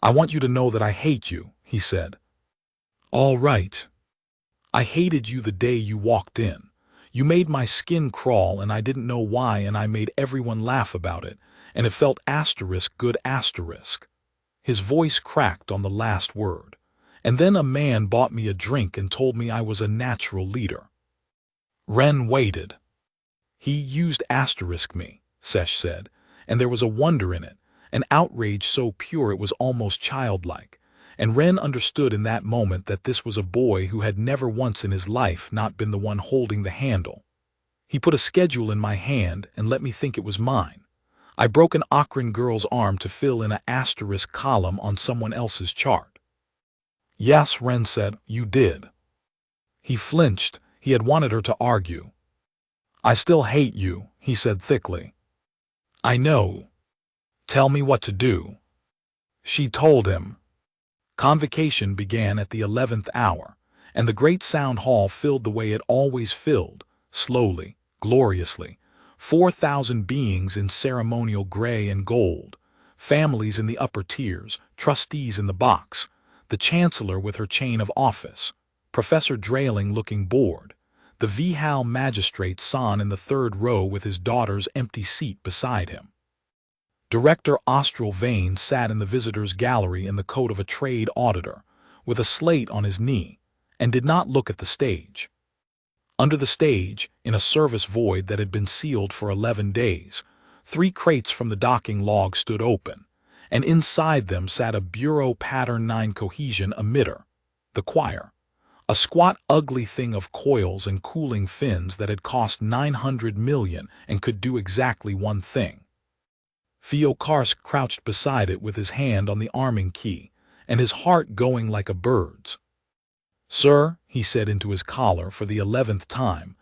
I want you to know that I hate you, he said. All right. I hated you the day you walked in. You made my skin crawl and I didn't know why, and I made everyone laugh about it, and it felt good asterisk. His voice cracked on the last word. And then a man bought me a drink and told me I was a natural leader. Wren waited. He used me, Sesh said, and there was a wonder in it, an outrage so pure it was almost childlike, and Wren understood in that moment that this was a boy who had never once in his life not been the one holding the handle. He put a schedule in my hand and let me think it was mine. I broke an Akron girl's arm to fill in an asterisk column on someone else's chart. Yes, Wren said, you did. He flinched. He had wanted her to argue. I still hate you, he said thickly. I know. Tell me what to do. She told him. Convocation began at the 11th hour, and the Great Sound Hall filled the way it always filled, slowly, gloriously, 4,000 beings in ceremonial gray and gold, families in the upper tiers, trustees in the box, the Chancellor with her chain of office, Professor Drailing looking bored, the VHAL magistrate San in the 3rd row with his daughter's empty seat beside him. Director Austral Vane sat in the visitors' gallery in the coat of a trade auditor, with a slate on his knee, and did not look at the stage. Under the stage, in a service void that had been sealed for 11 days, 3 crates from the docking log stood open, and inside them sat a Bureau Pattern 9 cohesion emitter, the choir, a squat, ugly thing of coils and cooling fins that had cost $900 million and could do exactly one thing. Theo Karsk crouched beside it with his hand on the arming key, and his heart going like a bird's. "Sir," he said into his collar for the 11th time,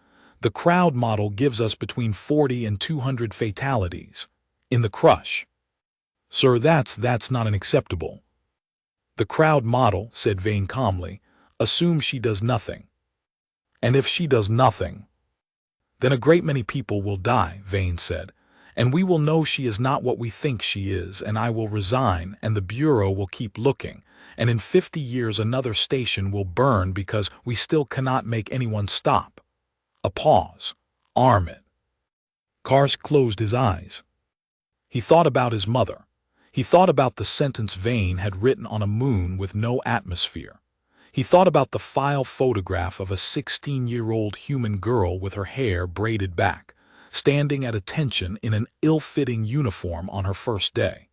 "the crowd model gives us between 40 and 200 fatalities in the crush." "Sir, that's not unacceptable." "The crowd model," said Vane calmly, "assumes she does nothing." "And if she does nothing?" "Then a great many people will die," Vane said, "and we will know she is not what we think she is, and I will resign, and the Bureau will keep looking, and in 50 years another station will burn because we still cannot make anyone stop." A pause. "Arm it." Karsk closed his eyes. He thought about his mother. He thought about the sentence Vane had written on a moon with no atmosphere. He thought about the file photograph of a 16-year-old human girl with her hair braided back, standing at attention in an ill-fitting uniform on her first day.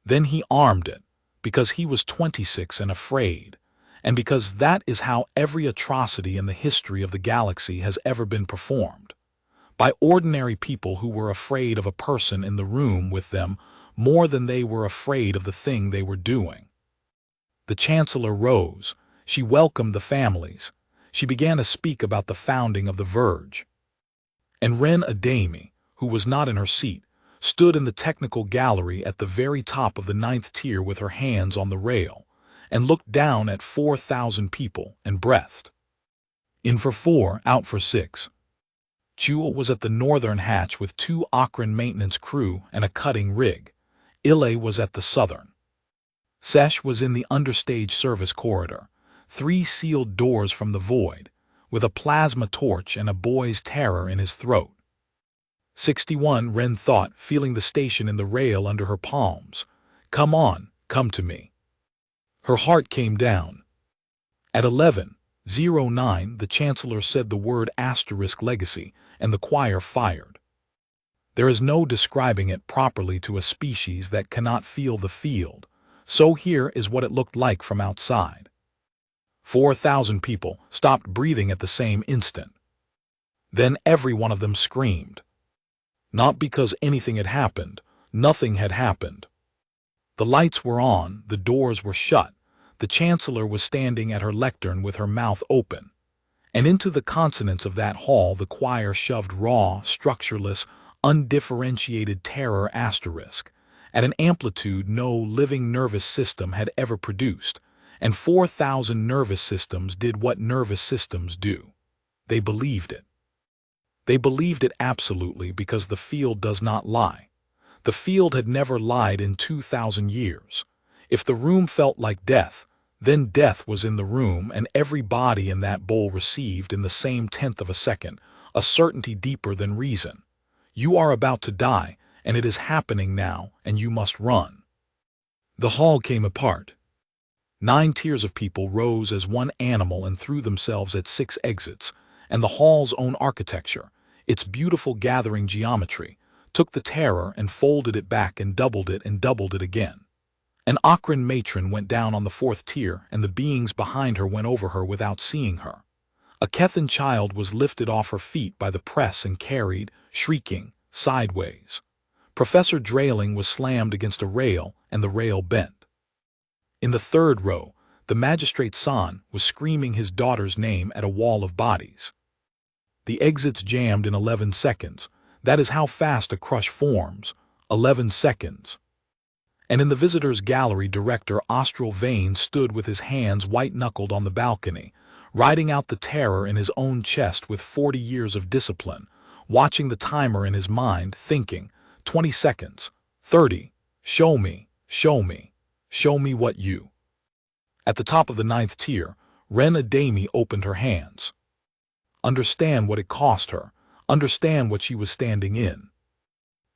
Then he armed it, because he was 26 and afraid, and because that is how every atrocity in the history of the galaxy has ever been performed, by ordinary people who were afraid of a person in the room with them more than they were afraid of the thing they were doing. The Chancellor rose. She welcomed the families. She began to speak about the founding of the Verge. And Wren Adeyemi, who was not in her seat, stood in the technical gallery at the very top of the 9th tier with her hands on the rail, and looked down at 4,000 people and breathed. "In for 4, out for 6. Chua was at the northern hatch with 2 Okran maintenance crew and a cutting rig. Ile was at the southern. Sesh was in the understage service corridor, 3 sealed doors from the void, with a plasma torch and a boy's terror in his throat. 61, Wren thought, feeling the station in the rail under her palms. "Come on, come to me." Her heart came down. At 11:09, the Chancellor said the word * legacy, and the choir fired. There is no describing it properly to a species that cannot feel the field, so here is what it looked like from outside. 4,000 people stopped breathing at the same instant. Then every one of them screamed. Not because anything had happened. Nothing had happened. The lights were on, the doors were shut, the Chancellor was standing at her lectern with her mouth open, and into the consonance of that hall the choir shoved raw, structureless, undifferentiated terror * at an amplitude no living nervous system had ever produced, and 4,000 nervous systems did what nervous systems do. They believed it. They believed it absolutely because the field does not lie. The field had never lied in 2,000 years. If the room felt like death, then death was in the room, and every body in that bowl received in the same 1/10 of a second a certainty deeper than reason. You are about to die, and it is happening now, and you must run. The hall came apart. 9 tiers of people rose as one animal and threw themselves at 6 exits, and the hall's own architecture, its beautiful gathering geometry, took the terror and folded it back and doubled it again. An Okran matron went down on the 4th tier, and the beings behind her went over her without seeing her. A Kethan child was lifted off her feet by the press and carried, shrieking, sideways. Professor Drailing was slammed against a rail, and the rail bent. In the 3rd row, the magistrate San was screaming his daughter's name at a wall of bodies. The exits jammed in 11 seconds. That is how fast a crush forms. 11 seconds. And in the visitors' gallery, director Austral Vane stood with his hands white-knuckled on the balcony, riding out the terror in his own chest with 40 years of discipline, watching the timer in his mind, thinking, 20 seconds, 30, show me, show me, show me what you. At the top of the 9th tier, Wren Adeyemi opened her hands. Understand what it cost her, understand what she was standing in.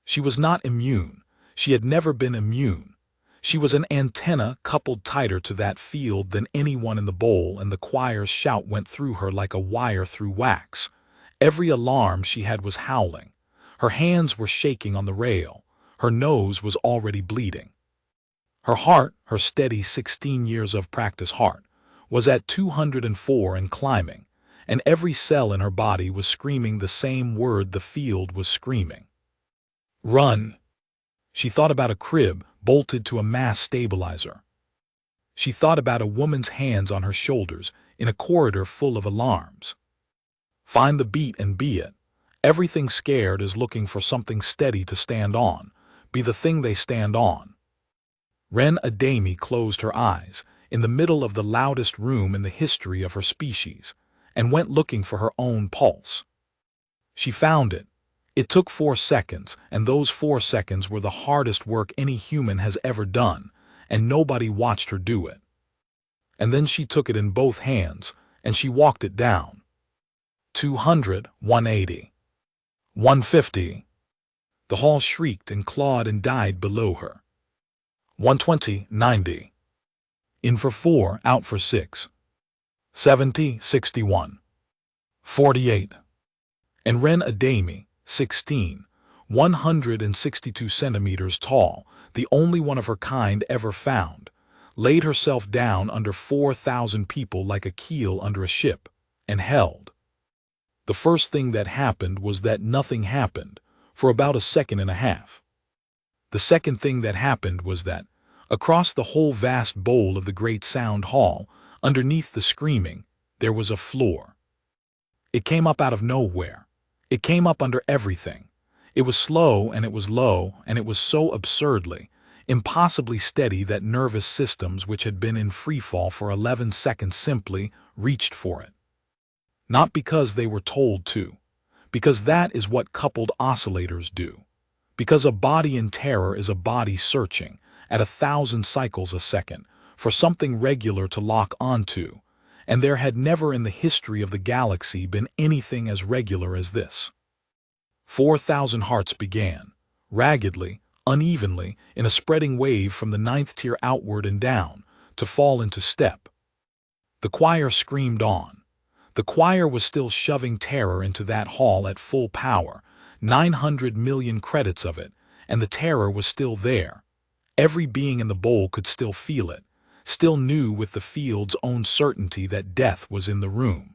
She was not immune. She had never been immune. She was an antenna coupled tighter to that field than anyone in the bowl, and the choir's shout went through her like a wire through wax. Every alarm she had was howling. Her hands were shaking on the rail. Her nose was already bleeding. Her heart, her steady 16 years of practice heart, was at 204 and climbing, and every cell in her body was screaming the same word the field was screaming. Run! She thought about a crib bolted to a mass stabilizer. She thought about a woman's hands on her shoulders in a corridor full of alarms. Find the beat and be it. Everything scared is looking for something steady to stand on. Be the thing they stand on. Wren Adeyemi closed her eyes in the middle of the loudest room in the history of her species and went looking for her own pulse. She found it. It took 4 seconds, and those 4 seconds were the hardest work any human has ever done, and nobody watched her do it. And then she took it in both hands, and she walked it down. 200, 180, 150. The hall shrieked and clawed and died below her. 120, 90. In for 4, out for 6. 70, 61. 48. And Wren Adeyemi, 16, 162 centimeters tall, the only one of her kind ever found, laid herself down under 4,000 people like a keel under a ship, and held. The first thing that happened was that nothing happened, for about a second and a half. The second thing that happened was that, across the whole vast bowl of the great sound hall, underneath the screaming, there was a floor. It came up out of nowhere. It came up under everything. It was slow and it was low, and it was so absurdly, impossibly steady that nervous systems which had been in freefall for 11 seconds simply reached for it. Not because they were told to, because that is what coupled oscillators do. Because a body in terror is a body searching, at 1,000 cycles a second, for something regular to lock onto, and there had never in the history of the galaxy been anything as regular as this. 4,000 hearts began, raggedly, unevenly, in a spreading wave from the 9th tier outward and down, to fall into step. The choir screamed on. The choir was still shoving terror into that hall at full power, 900 million credits of it, and the terror was still there. Every being in the bowl could still feel it, still knew with the field's own certainty that death was in the room.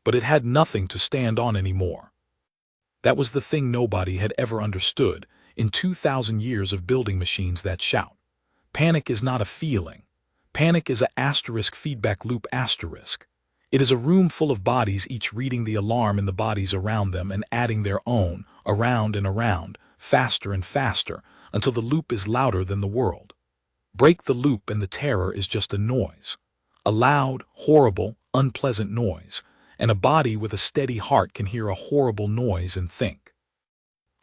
But it had nothing to stand on anymore. That was the thing nobody had ever understood in 2,000 years of building machines that shout. Panic is not a feeling. Panic is a asterisk feedback loop asterisk. It is a room full of bodies each reading the alarm in the bodies around them and adding their own, around and around, faster and faster, until the loop is louder than the world. Break the loop and the terror is just a noise. A loud, horrible, unpleasant noise, and a body with a steady heart can hear a horrible noise and think.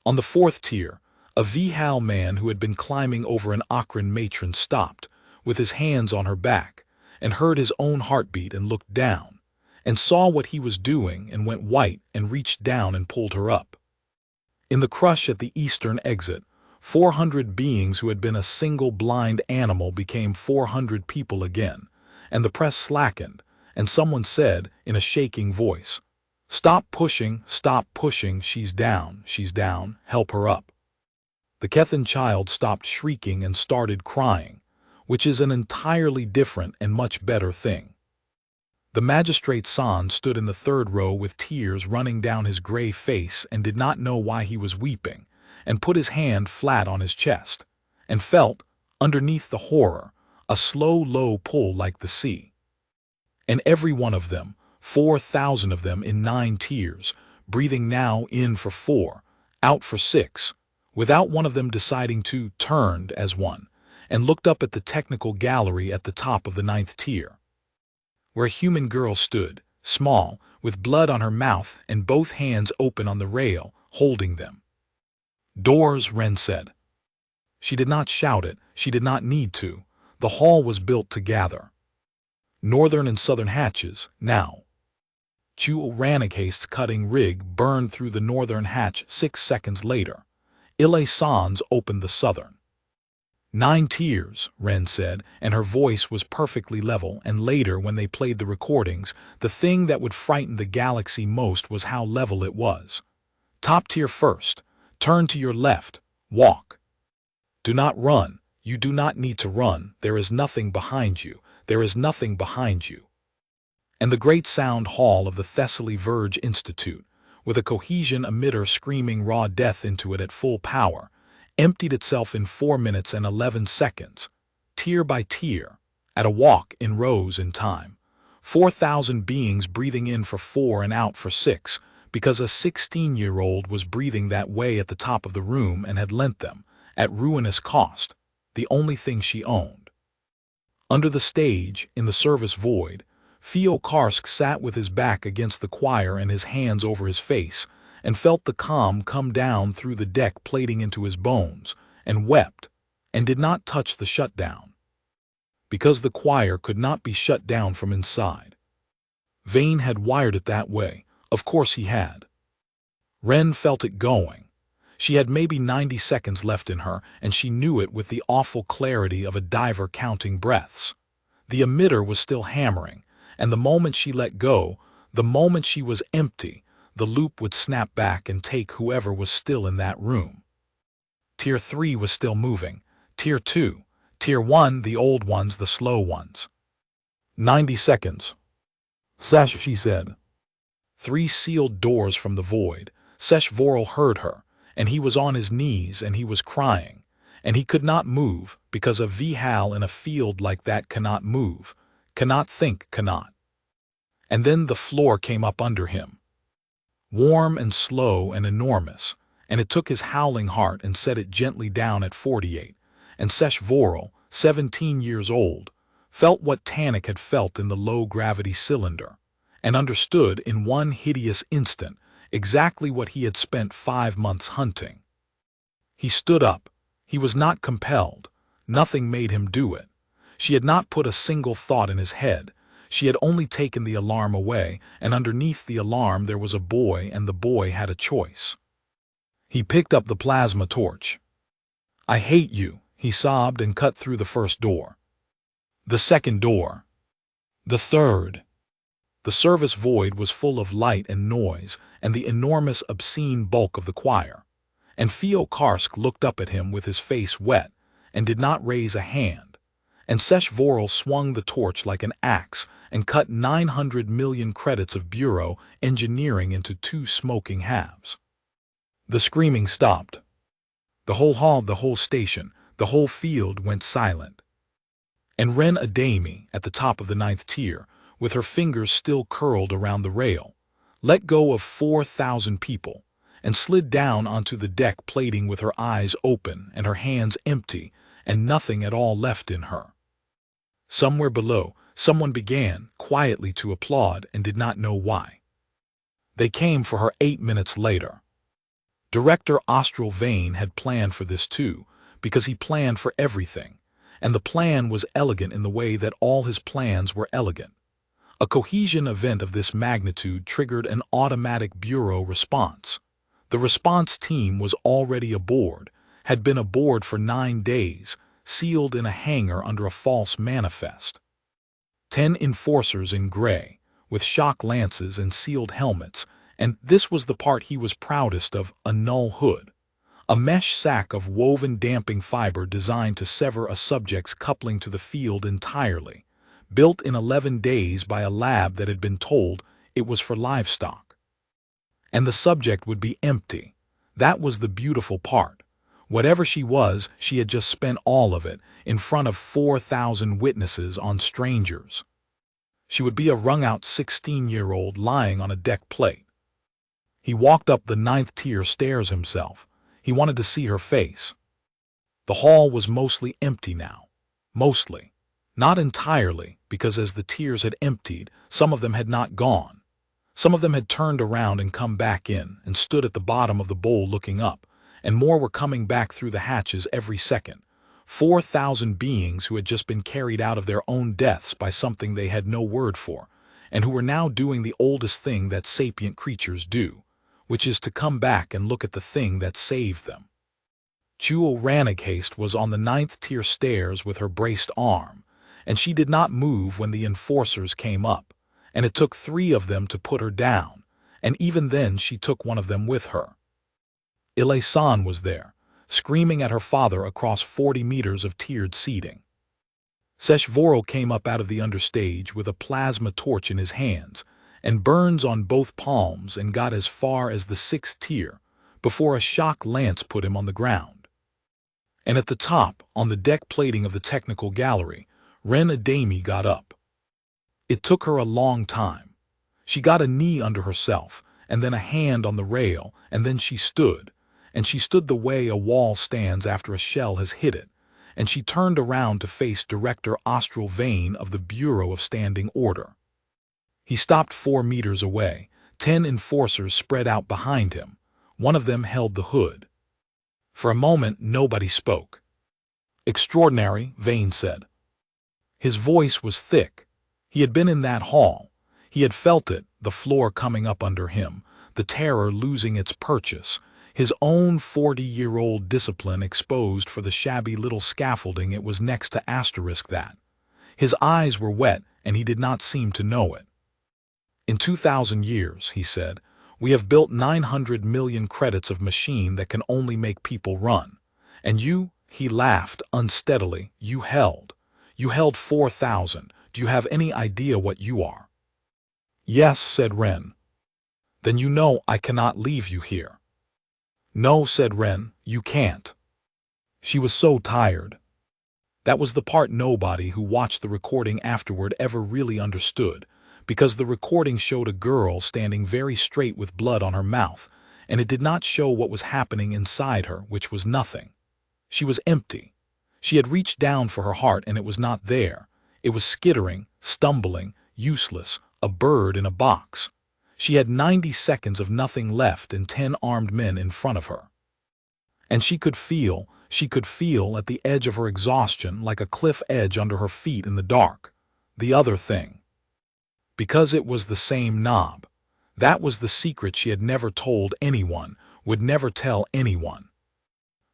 On the 4th tier, a VHAL man who had been climbing over an Akron matron stopped, with his hands on her back, and heard his own heartbeat and looked down, and saw what he was doing and went white and reached down and pulled her up. In the crush at the eastern exit, 400 beings who had been a single blind animal became 400 people again, and the press slackened, and someone said, in a shaking voice, stop pushing, she's down, help her up." The Kethan child stopped shrieking and started crying, which is an entirely different and much better thing. The magistrate San stood in the 3rd row with tears running down his gray face and did not know why he was weeping, and put his hand flat on his chest, and felt, underneath the horror, a slow, low pull like the sea. And every one of them, 4,000 of them in 9 tiers, breathing now in for 4, out for 6, without one of them deciding to, turned as one, and looked up at the technical gallery at the top of the 9th tier, where a human girl stood, small, with blood on her mouth and both hands open on the rail, holding them. "Doors," Wren said. She did not shout it, she did not need to. The hall was built to gather. Northern and southern hatches, now. Ranaghaste's cutting rig burned through the northern hatch 6 seconds later. Ile Sans opened the southern. 9 tiers, Wren said, and her voice was perfectly level, and later when they played the recordings, the thing that would frighten the galaxy most was how level it was. Top tier first. Turn to your left. Walk. Do not run. You do not need to run. There is nothing behind you. There is nothing behind you. And the great sound hall of the Thessaly Verge Institute, with a cohesion emitter screaming raw death into it at full power, emptied itself in 4 minutes and 11 seconds, tier by tier, at a walk in rows in time. 4,000 beings breathing in for 4 and out for 6, because a 16-year-old was breathing that way at the top of the room and had lent them, at ruinous cost, the only thing she owned. Under the stage, in the service void, Theo Karsk sat with his back against the choir and his hands over his face, and felt the calm come down through the deck plating into his bones, and wept, and did not touch the shutdown. Because the choir could not be shut down from inside. Vane had wired it that way, of course he had. Wren felt it going. She had maybe 90 seconds left in her, and she knew it with the awful clarity of a diver counting breaths. The emitter was still hammering, and the moment she let go, the moment she was empty, the loop would snap back and take whoever was still in that room. Tier 3 was still moving. Tier 2. Tier 1, the old ones, the slow ones. 90 seconds. Sesh, she said. 3 sealed doors from the void. Sesh Vorel heard her, and he was on his knees and he was crying, and he could not move because a VHAL in a field like that cannot move, cannot think, cannot. And then the floor came up under him. Warm and slow and enormous, and it took his howling heart and set it gently down at 48, and Sesh Vorel, 17 years old, felt what Tannic had felt in the low-gravity cylinder, and understood in one hideous instant exactly what he had spent 5 months hunting. He stood up. He was not compelled. Nothing made him do it. She had not put a single thought in his head. She had only taken the alarm away, and underneath the alarm there was a boy, and the boy had a choice. He picked up the plasma torch. "I hate you," he sobbed, and cut through the first door. The second door. The third. The service void was full of light and noise and the enormous obscene bulk of the choir, and Theo Karsk looked up at him with his face wet and did not raise a hand, and Sesh Vorel swung the torch like an axe and cut 900 million credits of bureau engineering into 2 smoking halves. The screaming stopped. The whole hall, the whole station, the whole field went silent. And Wren Adeyemi, at the top of the 9th tier, with her fingers still curled around the rail, let go of 4,000 people, and slid down onto the deck plating with her eyes open and her hands empty and nothing at all left in her. Somewhere below, someone began, quietly, to applaud and did not know why. They came for her 8 minutes later. Director Austral Vane had planned for this too, because he planned for everything, and the plan was elegant in the way that all his plans were elegant. A cohesion event of this magnitude triggered an automatic bureau response. The response team was already aboard, had been aboard for 9 days, sealed in a hangar under a false manifest. 10 enforcers in gray, with shock lances and sealed helmets, and this was the part he was proudest of, a null hood. A mesh sack of woven damping fiber designed to sever a subject's coupling to the field entirely, built in 11 days by a lab that had been told it was for livestock. And the subject would be empty. That was the beautiful part. Whatever she was, she had just spent all of it in front of 4,000 witnesses on strangers. She would be a wrung-out 16-year-old lying on a deck plate. He walked up the 9th tier stairs himself. He wanted to see her face. The hall was mostly empty now. Mostly. Not entirely, because as the tiers had emptied, some of them had not gone. Some of them had turned around and come back in and stood at the bottom of the bowl looking up, and more were coming back through the hatches every second. 4,000 beings who had just been carried out of their own deaths by something they had no word for, and who were now doing the oldest thing that sapient creatures do, which is to come back and look at the thing that saved them. Ranaghaste was on the 9th-tier stairs with her braced arm, and she did not move when the enforcers came up, and it took 3 of them to put her down, and even then she took one of them with her. Ile-san was there, screaming at her father across 40 meters of tiered seating. Seshvoro came up out of the understage with a plasma torch in his hands, and burns on both palms, and got as far as the 6th tier, before a shock lance put him on the ground. And at the top, on the deck plating of the technical gallery, Wren Adeyemi got up. It took her a long time. She got a knee under herself, and then a hand on the rail, and then she stood the way a wall stands after a shell has hit it, and she turned around to face Director Austral Vane of the Bureau of Standing Order. He stopped 4 meters away, 10 enforcers spread out behind him. One of them held the hood. For a moment, nobody spoke. "Extraordinary," Vane said. His voice was thick. He had been in that hall. He had felt it, the floor coming up under him, the terror losing its purchase, his own 40-year-old discipline exposed for the shabby little scaffolding it was next to asterisk that. His eyes were wet, and he did not seem to know it. "In 2,000 years, he said, we have built 900 million credits of machine that can only make people run. And you," he laughed unsteadily, you held 4,000. Do you have any idea what you are?" "Yes," said Wren. "Then you know I cannot leave you here." "No," said Wren, "you can't." She was so tired. That was the part nobody who watched the recording afterward ever really understood, because the recording showed a girl standing very straight with blood on her mouth, and it did not show what was happening inside her, which was nothing. She was empty. She had reached down for her heart, and it was not there. It was skittering, stumbling, useless, a bird in a box. She had 90 seconds of nothing left and 10 armed men in front of her. And she could feel at the edge of her exhaustion, like a cliff edge under her feet in the dark, the other thing. Because it was the same knob. That was the secret she had never told anyone, would never tell anyone.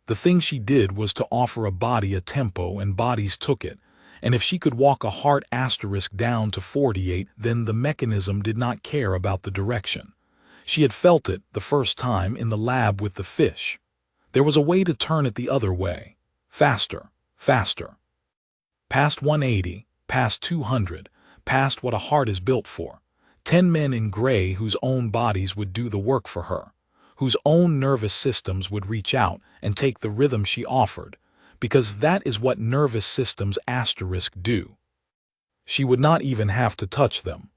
The thing she did was to offer a body a tempo, and bodies took it, and if she could walk a heart asterisk down to 48, then the mechanism did not care about the direction. She had felt it the first time in the lab with the fish. There was a way to turn it the other way. Faster, faster. Past 180, past 200, past what a heart is built for. 10 men in gray whose own bodies would do the work for her, whose own nervous systems would reach out and take the rhythm she offered, because that is what nervous systems asterisk do. She would not even have to touch them.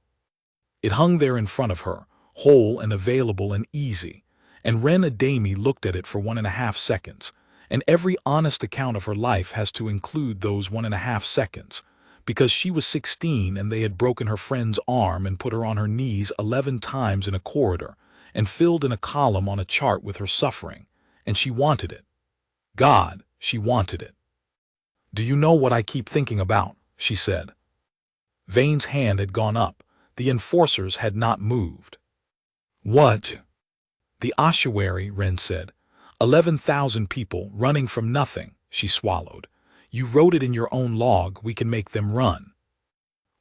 It hung there in front of her, whole and available and easy, and Wren Adeyemi looked at it for 1.5 seconds, and every honest account of her life has to include those 1.5 seconds, because she was 16 and they had broken her friend's arm and put her on her knees 11 times in a corridor, and filled in a column on a chart with her suffering, and she wanted it. God, she wanted it. "Do you know what I keep thinking about?" she said. Vane's hand had gone up. The enforcers had not moved. "What?" "The ossuary," Wren said. 11,000 people running from nothing," she swallowed. "You wrote it in your own log, we can make them run.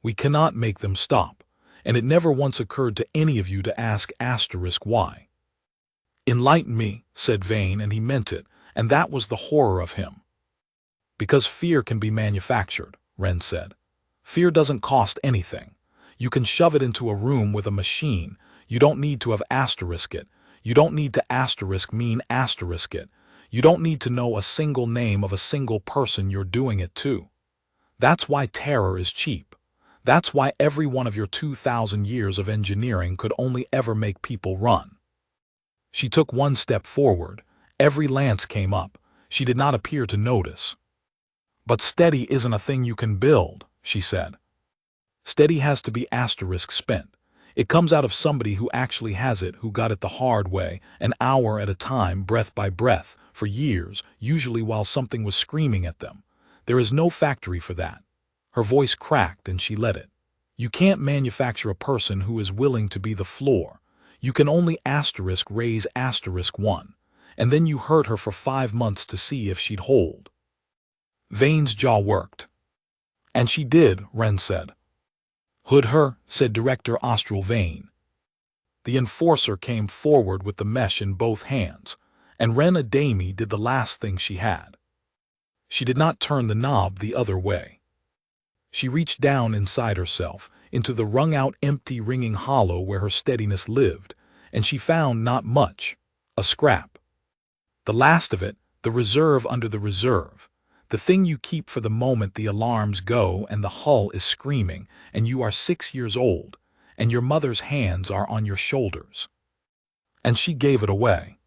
We cannot make them stop, and it never once occurred to any of you to ask asterisk why." "Enlighten me," said Vane, and he meant it, and that was the horror of him. "Because fear can be manufactured," Wren said. "Fear doesn't cost anything. You can shove it into a room with a machine. You don't need to have asterisk it. You don't need to asterisk mean asterisk it. You don't need to know a single name of a single person you're doing it to. That's why terror is cheap. That's why every one of your 2,000 years of engineering could only ever make people run." She took 1 step forward. Every lance came up. She did not appear to notice. "But steady isn't a thing you can build," she said. "Steady has to be asterisk spent. It comes out of somebody who actually has it, who got it the hard way, an hour at a time, breath by breath, for years, usually while something was screaming at them. There is no factory for that." Her voice cracked and she let it. "You can't manufacture a person who is willing to be the floor. You can only asterisk raise asterisk 1. and then you hurt her for 5 months to see if she'd hold. Vane's jaw worked. And she did, Wren said. Hood her, said Director Austral Vane. The enforcer came forward with the mesh in both hands, and Wren Adeyemi did the last thing she had. She did not turn the knob the other way. She reached down inside herself, into the wrung-out empty ringing hollow where her steadiness lived, and she found not much, a scrap. The last of it, the reserve under the reserve, the thing you keep for the moment the alarms go and the hull is screaming and you are 6 years old, and your mother's hands are on your shoulders. And she gave it away.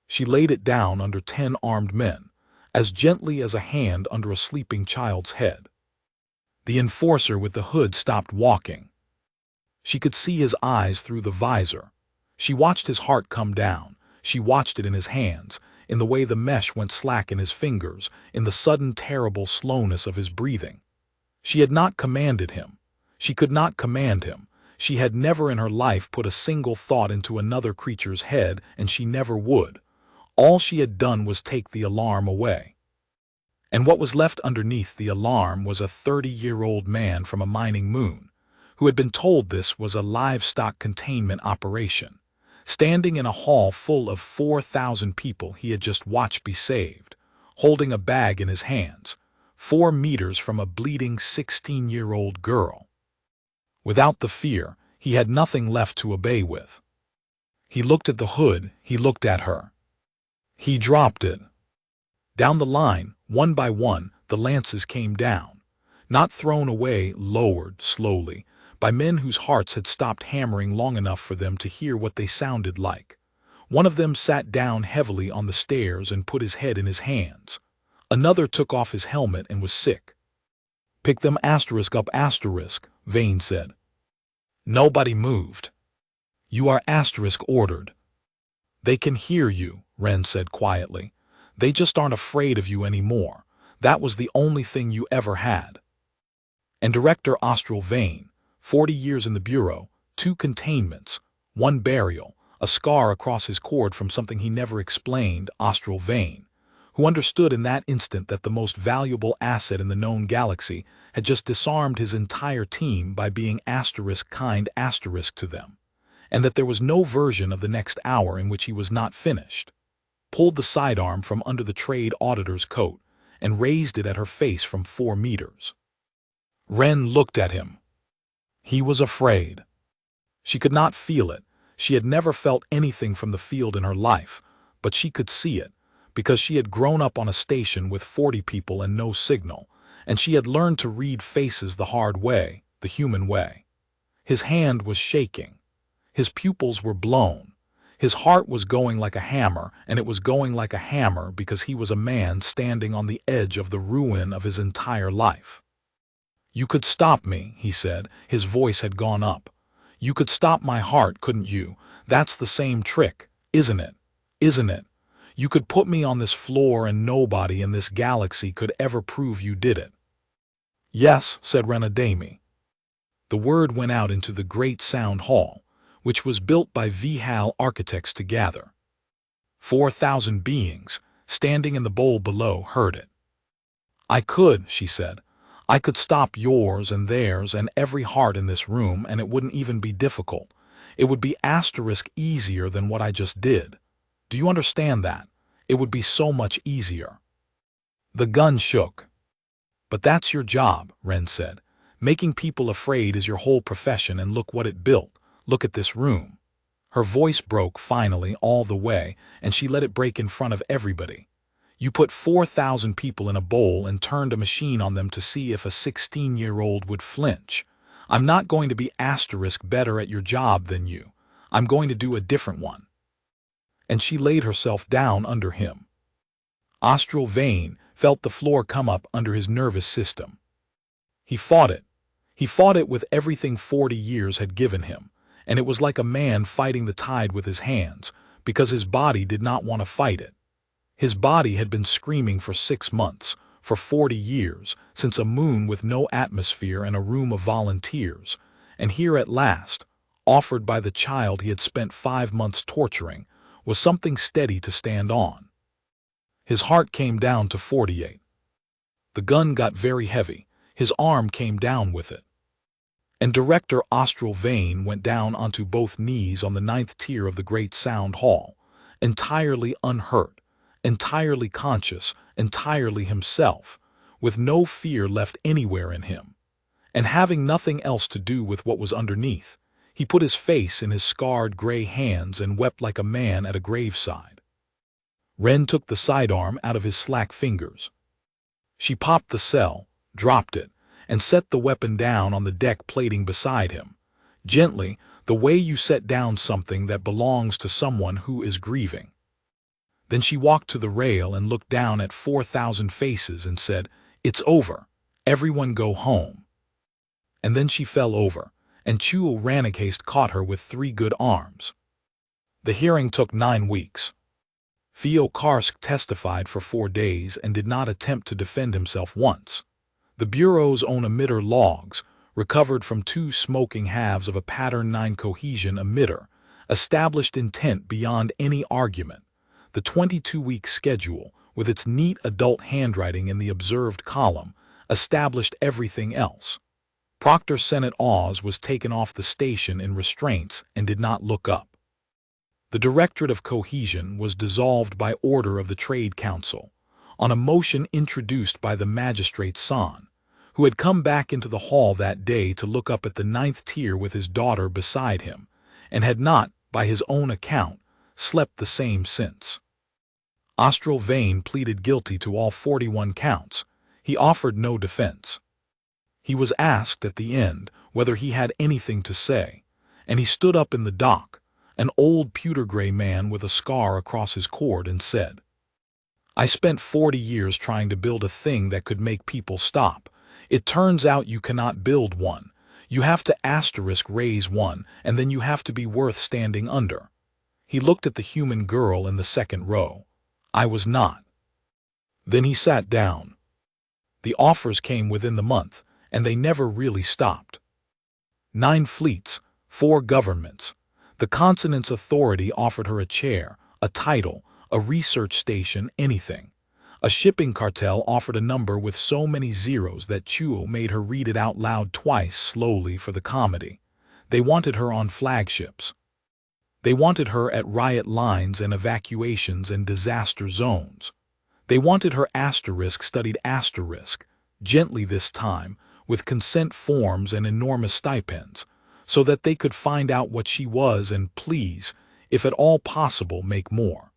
She laid it down under 10 armed men, as gently as a hand under a sleeping child's head. The enforcer with the hood stopped walking. She could see his eyes through the visor. She watched his heart come down. She watched it in his hands, in the way the mesh went slack in his fingers, in the sudden terrible slowness of his breathing. She had not commanded him. She could not command him. She had never in her life put a single thought into another creature's head, and she never would. All she had done was take the alarm away. And what was left underneath the alarm was a 30-year-old man from a mining moon, who had been told this was a livestock containment operation, standing in a hall full of 4,000 people he had just watched be saved, holding a bag in his hands, 4 meters from a bleeding 16-year-old girl. Without the fear, he had nothing left to obey with. He looked at the hood, he looked at her. He dropped it. Down the line, one by one, the lances came down, not thrown away, lowered, slowly, by men whose hearts had stopped hammering long enough for them to hear what they sounded like. One of them sat down heavily on the stairs and put his head in his hands. Another took off his helmet and was sick. Pick them up, Vane said. Nobody moved. You are ordered. They can hear you, Wren said quietly. They just aren't afraid of you anymore. That was the only thing you ever had. And Director Austral Vane, 40 years in the Bureau, 2 containments, 1 burial, a scar across his cord from something he never explained, Austral Vane, who understood in that instant that the most valuable asset in the known galaxy had just disarmed his entire team by being kind to them, and that there was no version of the next hour in which he was not finished, pulled the sidearm from under the trade auditor's coat and raised it at her face from 4 meters. Wren looked at him. He was afraid. She could not feel it. She had never felt anything from the field in her life, but she could see it, because she had grown up on a station with 40 people and no signal, and she had learned to read faces the hard way, the human way. His hand was shaking. His pupils were blown. His heart was going like a hammer, and it was going like a hammer because he was a man standing on the edge of the ruin of his entire life. You could stop me, he said. His voice had gone up. You could stop my heart, couldn't you? That's the same trick, isn't it? Isn't it? You could put me on this floor and nobody in this galaxy could ever prove you did it. Yes, said Wren Adeyemi. The word went out into the great sound hall, which was built by VHAL architects to gather. 4,000 beings, standing in the bowl below, heard it. I could, she said. I could stop yours and theirs and every heart in this room, and it wouldn't even be difficult. It would be easier than what I just did. Do you understand that? It would be so much easier. The gun shook. But that's your job, Wren said. Making people afraid is your whole profession, and look what it built. Look at this room. Her voice broke finally all the way, and she let it break in front of everybody. You put 4,000 people in a bowl and turned a machine on them to see if a 16-year-old would flinch. I'm not going to be better at your job than you. I'm going to do a different one. And she laid herself down under him. Austral Vane felt the floor come up under his nervous system. He fought it. He fought it with everything 40 years had given him, and it was like a man fighting the tide with his hands, because his body did not want to fight it. His body had been screaming for 6 months, for 40 years, since a moon with no atmosphere and a room of volunteers, and here at last, offered by the child he had spent 5 months torturing, was something steady to stand on. His heart came down to 48. The gun got very heavy. His arm came down with it. And Director Austral Vane went down onto both knees on the 9th tier of the Great Sound Hall, entirely unhurt, entirely conscious, entirely himself, with no fear left anywhere in him. And having nothing else to do with what was underneath, he put his face in his scarred gray hands and wept like a man at a graveside. Wren took the sidearm out of his slack fingers. She popped the cell, dropped it, and set the weapon down on the deck plating beside him, gently, the way you set down something that belongs to someone who is grieving. Then she walked to the rail and looked down at 4,000 faces and said, "It's over. Everyone go home." And then she fell over, and Chuo Ranaghaste caught her with 3 good arms. The hearing took 9 weeks. Theo Karsk testified for 4 days and did not attempt to defend himself once. The Bureau's own emitter logs, recovered from 2 smoking halves of a pattern 9 cohesion emitter, established intent beyond any argument. The 22-week schedule, with its neat adult handwriting in the observed column, established everything else. Proctor Senate Oz was taken off the station in restraints and did not look up. The Directorate of Cohesion was dissolved by order of the Trade Council, on a motion introduced by the magistrate San, who had come back into the hall that day to look up at the 9th tier with his daughter beside him, and had not, by his own account, slept the same since. Austral Vane pleaded guilty to all 41 counts. He offered no defense. He was asked at the end whether he had anything to say, and he stood up in the dock, an old pewter-gray man with a scar across his cord, and said, "I spent 40 years trying to build a thing that could make people stop. It turns out you cannot build one. You have to raise one, and then you have to be worth standing under." He looked at the human girl in the 2nd row. I was not. Then he sat down. The offers came within the month, and they never really stopped. 9 fleets, 4 governments. The Consonance Authority offered her a chair, a title, a research station, anything. A shipping cartel offered a number with so many zeros that Chuo made her read it out loud twice slowly for the comedy. They wanted her on flagships. They wanted her at riot lines and evacuations and disaster zones. They wanted her studied asterisk, gently this time, with consent forms and enormous stipends, so that they could find out what she was and please, if at all possible, make more.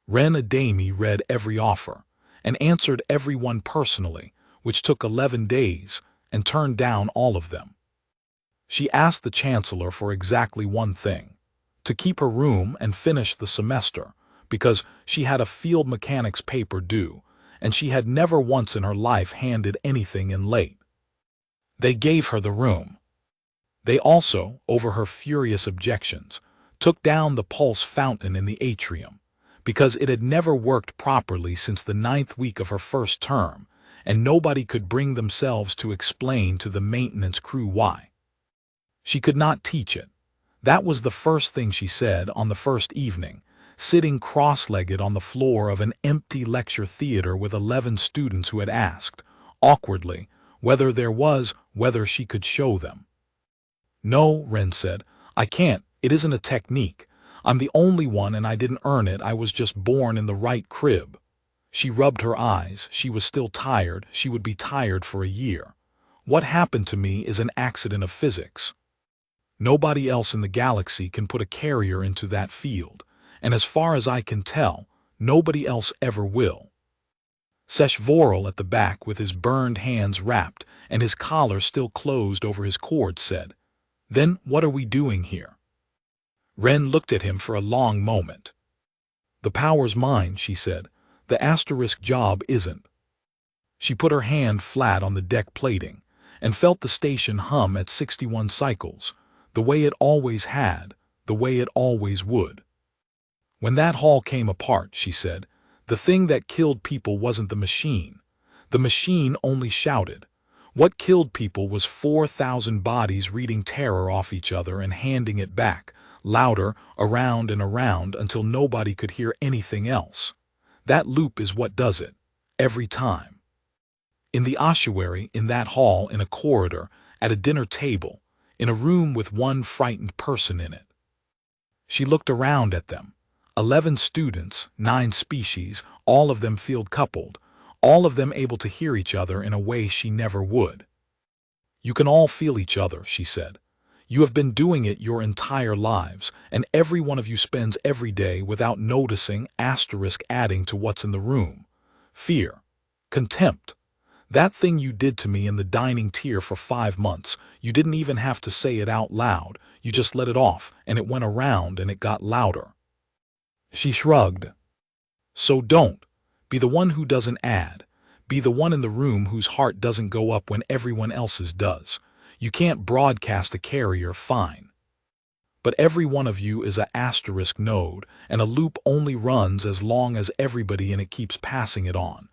Wren Adeyemi read every offer, and answered every one personally, which took 11 days, and turned down all of them. She asked the Chancellor for exactly one thing, to keep her room and finish the semester, because she had a field mechanics paper due, and she had never once in her life handed anything in late. They gave her the room. They also, over her furious objections, took down the pulse fountain in the atrium, because it had never worked properly since the 9th week of her first term, and nobody could bring themselves to explain to the maintenance crew why. She could not teach it. That was the first thing she said on the first evening, sitting cross-legged on the floor of an empty lecture theater with 11 students who had asked, awkwardly, whether she could show them. "No," Wren said, "I can't. It isn't a technique. I'm the only one and I didn't earn it. I was just born in the right crib." She rubbed her eyes. She was still tired. She would be tired for a year. "What happened to me is an accident of physics. Nobody else in the galaxy can put a carrier into that field, and as far as I can tell, nobody else ever will." Seshvorel at the back, with his burned hands wrapped and his collar still closed over his cord, said, "Then what are we doing here?" Wren looked at him for a long moment. "The power's mine," she said. "The asterisk job isn't." She put her hand flat on the deck plating and felt the station hum at 61 cycles, the way it always had, the way it always would. "When that hall came apart," she said, "the thing that killed people wasn't the machine. The machine only shouted. What killed people was 4,000 bodies reading terror off each other and handing it back, louder, around and around until nobody could hear anything else. That loop is what does it, every time. In the ossuary, in that hall, in a corridor, at a dinner table, in a room with one frightened person in it. She looked around at them. 11 students, 9 species, all of them field-coupled, all of them able to hear each other in a way she never would. You can all feel each other, she said. You have been doing it your entire lives, and every one of you spends every day without noticing, adding to what's in the room. Fear. Contempt. That thing you did to me in the dining tier for 5 months, you didn't even have to say it out loud, you just let it off, and it went around and it got louder. She shrugged. So don't. Be the one who doesn't add. Be the one in the room whose heart doesn't go up when everyone else's does. You can't broadcast a carrier, fine. But every one of you is a asterisk node, and a loop only runs as long as everybody in it keeps passing it on.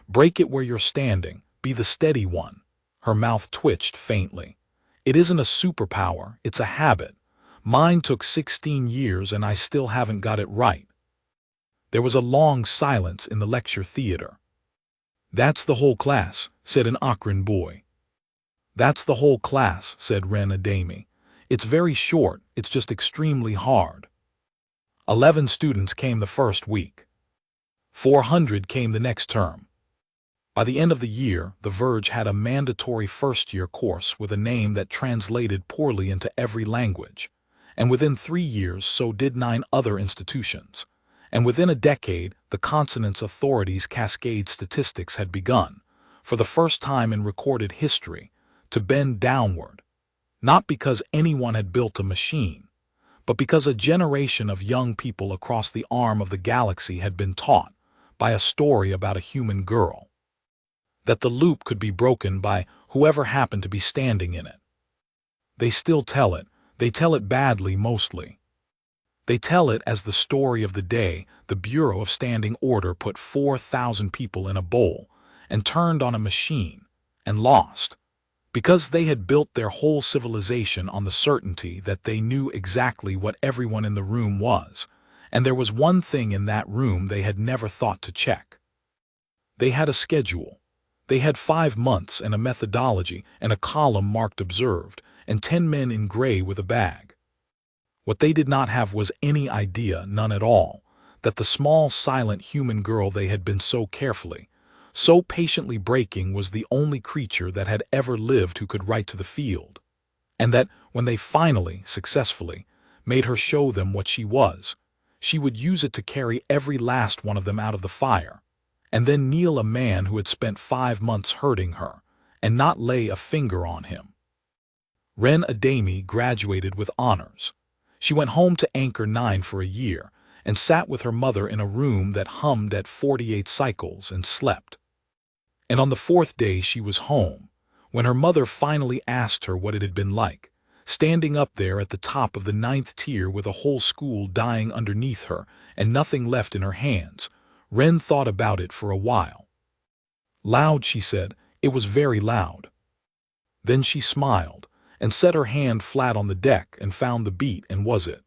Break it where you're standing. Be the steady one. Her mouth twitched faintly. It isn't a superpower, it's a habit. Mine took 16 years and I still haven't got it right. There was a long silence in the lecture theater. That's the whole class, said an Akron boy. That's the whole class, said Wren Adeyemi. It's very short, it's just extremely hard. 11 students came the first week. 400 came the next term. By the end of the year, the Verge had a mandatory first-year course with a name that translated poorly into every language. And within 3 years, so did 9 other institutions. And within a decade, the Consonance Authority's cascade statistics had begun, for the first time in recorded history, to bend downward. Not because anyone had built a machine, but because a generation of young people across the arm of the galaxy had been taught, by a story about a human girl, that the loop could be broken by whoever happened to be standing in it. They still tell it. They tell it badly mostly. They tell it as the story of the day the Bureau of Standing Order put 4,000 people in a bowl and turned on a machine and lost, because they had built their whole civilization on the certainty that they knew exactly what everyone in the room was, and there was one thing in that room they had never thought to check. They had a schedule. They had 5 months and a methodology and a column marked observed, and 10 men in gray with a bag. What they did not have was any idea, none at all, that the small, silent human girl they had been so carefully, so patiently breaking was the only creature that had ever lived who could write to the field, and that when they finally, successfully, made her show them what she was, she would use it to carry every last one of them out of the fire, and then kneel a man who had spent 5 months hurting her, and not lay a finger on him. Wren Adeyemi graduated with honors. She went home to Anchor 9 for a year, and sat with her mother in a room that hummed at 48 cycles and slept. And on the 4th day she was home, when her mother finally asked her what it had been like, standing up there at the top of the 9th tier with a whole school dying underneath her and nothing left in her hands. Wren thought about it for a while. Loud, she said. It was very loud. Then she smiled, and set her hand flat on the deck and found the beat, and was it.